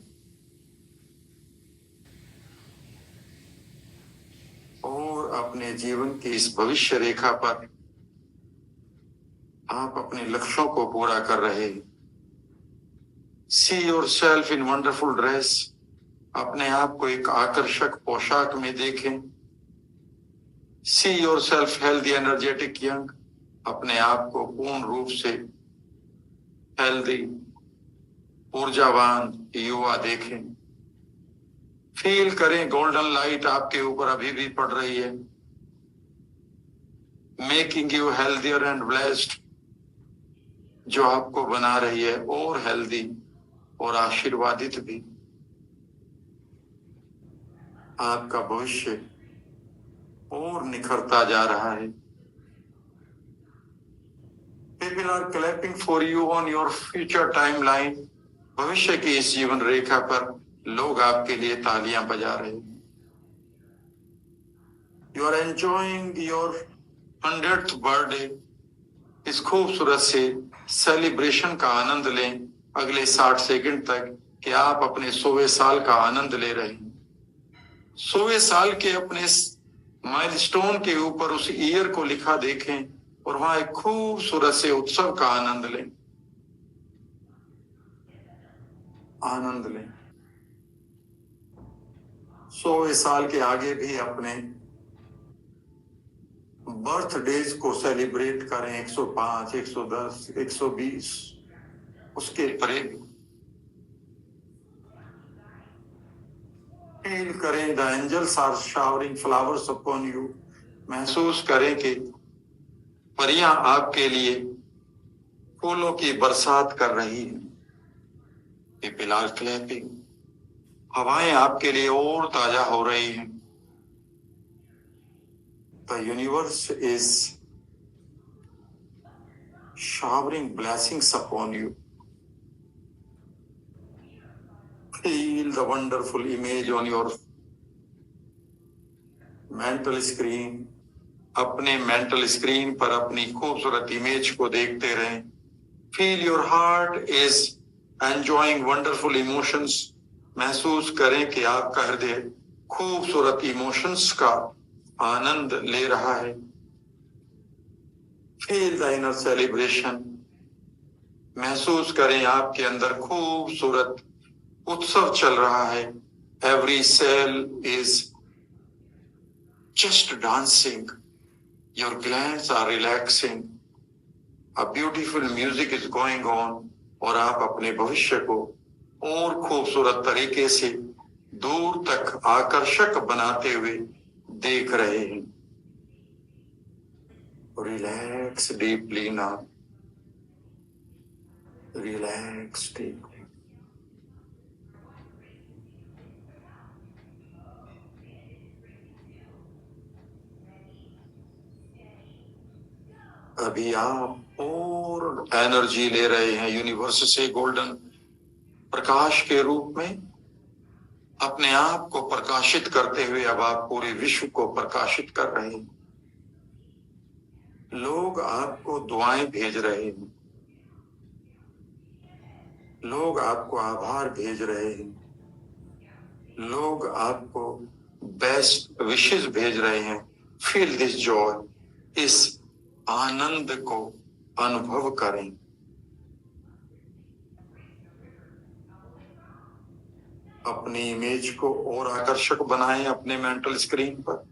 और अपने जीवन की इस भविष्य रेखा पर आप अपने लक्ष्यों को पूरा कर रहे हैं। See yourself in wonderful dress. अपने आप को एक आकर्षक पोशाक में देखें। See yourself healthy, energetic, young. अपने आप को पूर्ण रूप से हेल्दी, ऊर्जावान युवा देखें। फील करें गोल्डन लाइट आपके ऊपर अभी भी पड़ रही है, making you healthier and blessed, जो आपको बना रही है और हेल्दी और आशीर्वादित भी। आपका भविष्य और निखरता जा रहा है। People are clapping for you on your future timeline. भविष्य की इस जीवन रेखा पर लोग आपके लिए तालियां बजा रहे हैं। You are enjoying your 100th birthday. इस खूबसूरत से सेलिब्रेशन का आनंद लें अगले 60 सेकंड तक कि आप अपने 100वें साल का आनंद ले रहे हैं। 100वें साल के अपने माइलस्टोन के ऊपर उस ईयर को लिखा देखें और वहां एक खूबसूरत से उत्सव का आनंद लें। आनंद लें। 100वें साल के आगे भी अपने बर्थडेज को सेलिब्रेट करें। 105, 110, 120, उसके परे फील करें the angels are showering flowers upon you, महसूस करें कि परियां आपके लिए फूलों की बरसात कर रही हैं। पीपल आर क्लैपिंग, हवाएं आपके लिए और ताजा हो रही हैं। The universe is showering blessings upon you. Feel the wonderful image on your mental screen. अपने मेंटल स्क्रीन पर अपनी खूबसूरत इमेज को देखते रहें। Feel your heart is enjoying wonderful emotions. महसूस करें कि आपका हृदय खूबसूरत इमोशंस का आनंद ले रहा है। Feel the inner celebration. महसूस करें आपके अंदर खूबसूरत उत्सव चल रहा है। Every cell is just dancing. Your glands are relaxing. A beautiful music is going on. और आप अपने भविष्य को और खूबसूरत तरीके से दूर तक आकर्षक बनाते हुए देख रहे हैं। Relax deeply now. Relax deeply. अभी आप और एनर्जी ले रहे हैं यूनिवर्स से, गोल्डन प्रकाश के रूप में अपने आप को प्रकाशित करते हुए अब आप पूरे विश्व को प्रकाशित कर रहे हैं। लोग आपको दुआएं भेज रहे हैं, लोग आपको आभार भेज रहे हैं, लोग आपको बेस्ट विशेस भेज रहे हैं। फील दिस जॉय, इस आनंद को अनुभव करें। अपनी इमेज को और आकर्षक बनाएं अपने मेंटल स्क्रीन पर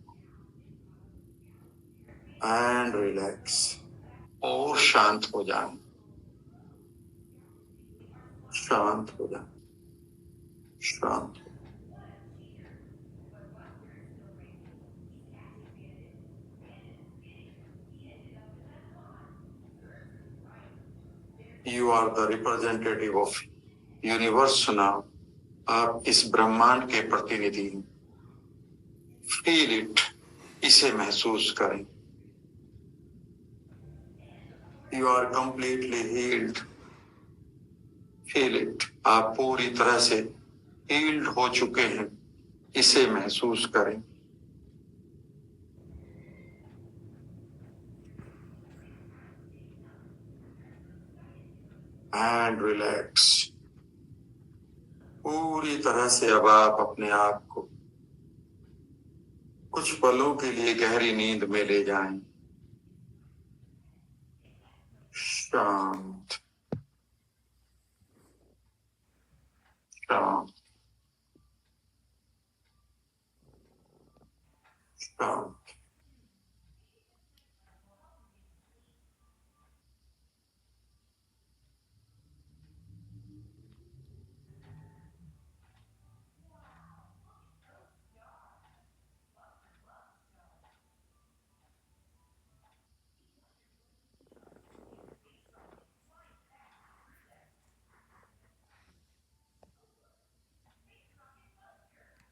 एंड रिलैक्स, और शांत हो जाएं, शांत हो जाएं, शांत। You are the representative of universe now. आप इस ब्रह्मांड के प्रतिनिधि हैं। Feel it, इसे महसूस करें। You are completely healed. Feel it, आप पूरी तरह से healed हो चुके हैं, इसे महसूस करें। And relax. पूरी तरह से अब आप अपने आप को कुछ पलों के लिए गहरी नींद में ले जाएं। शांत, शांत, शांत।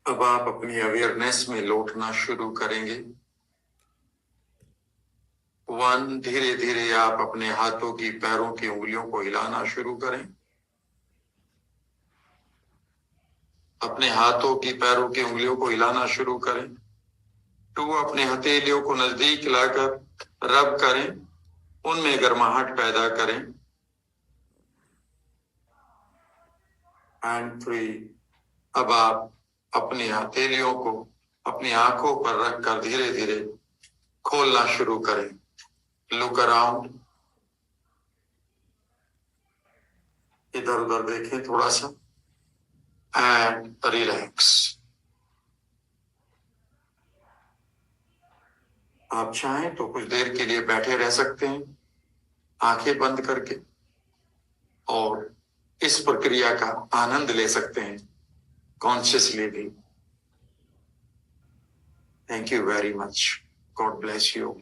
अब आप अपनी अवेयरनेस में लौटना शुरू करेंगे। 1, धीरे धीरे आप अपने हाथों की पैरों की उंगलियों को हिलाना शुरू करें। अपने हाथों की पैरों की उंगलियों को हिलाना शुरू करें। 2, अपने हथेलियों को नजदीक लाकर रब करें, उनमें गर्माहट पैदा करें। एंड 3, अब आप अपनी हथेलियों को अपनी आंखों पर रखकर धीरे धीरे खोलना शुरू करें। लुक अराउंड, इधर उधर देखें थोड़ा सा एंड रिलैक्स। आप चाहें तो कुछ देर के लिए बैठे रह सकते हैं आंखें बंद करके और इस प्रक्रिया का आनंद ले सकते हैं कॉन्शियसली भी। Thank you very much. God bless you.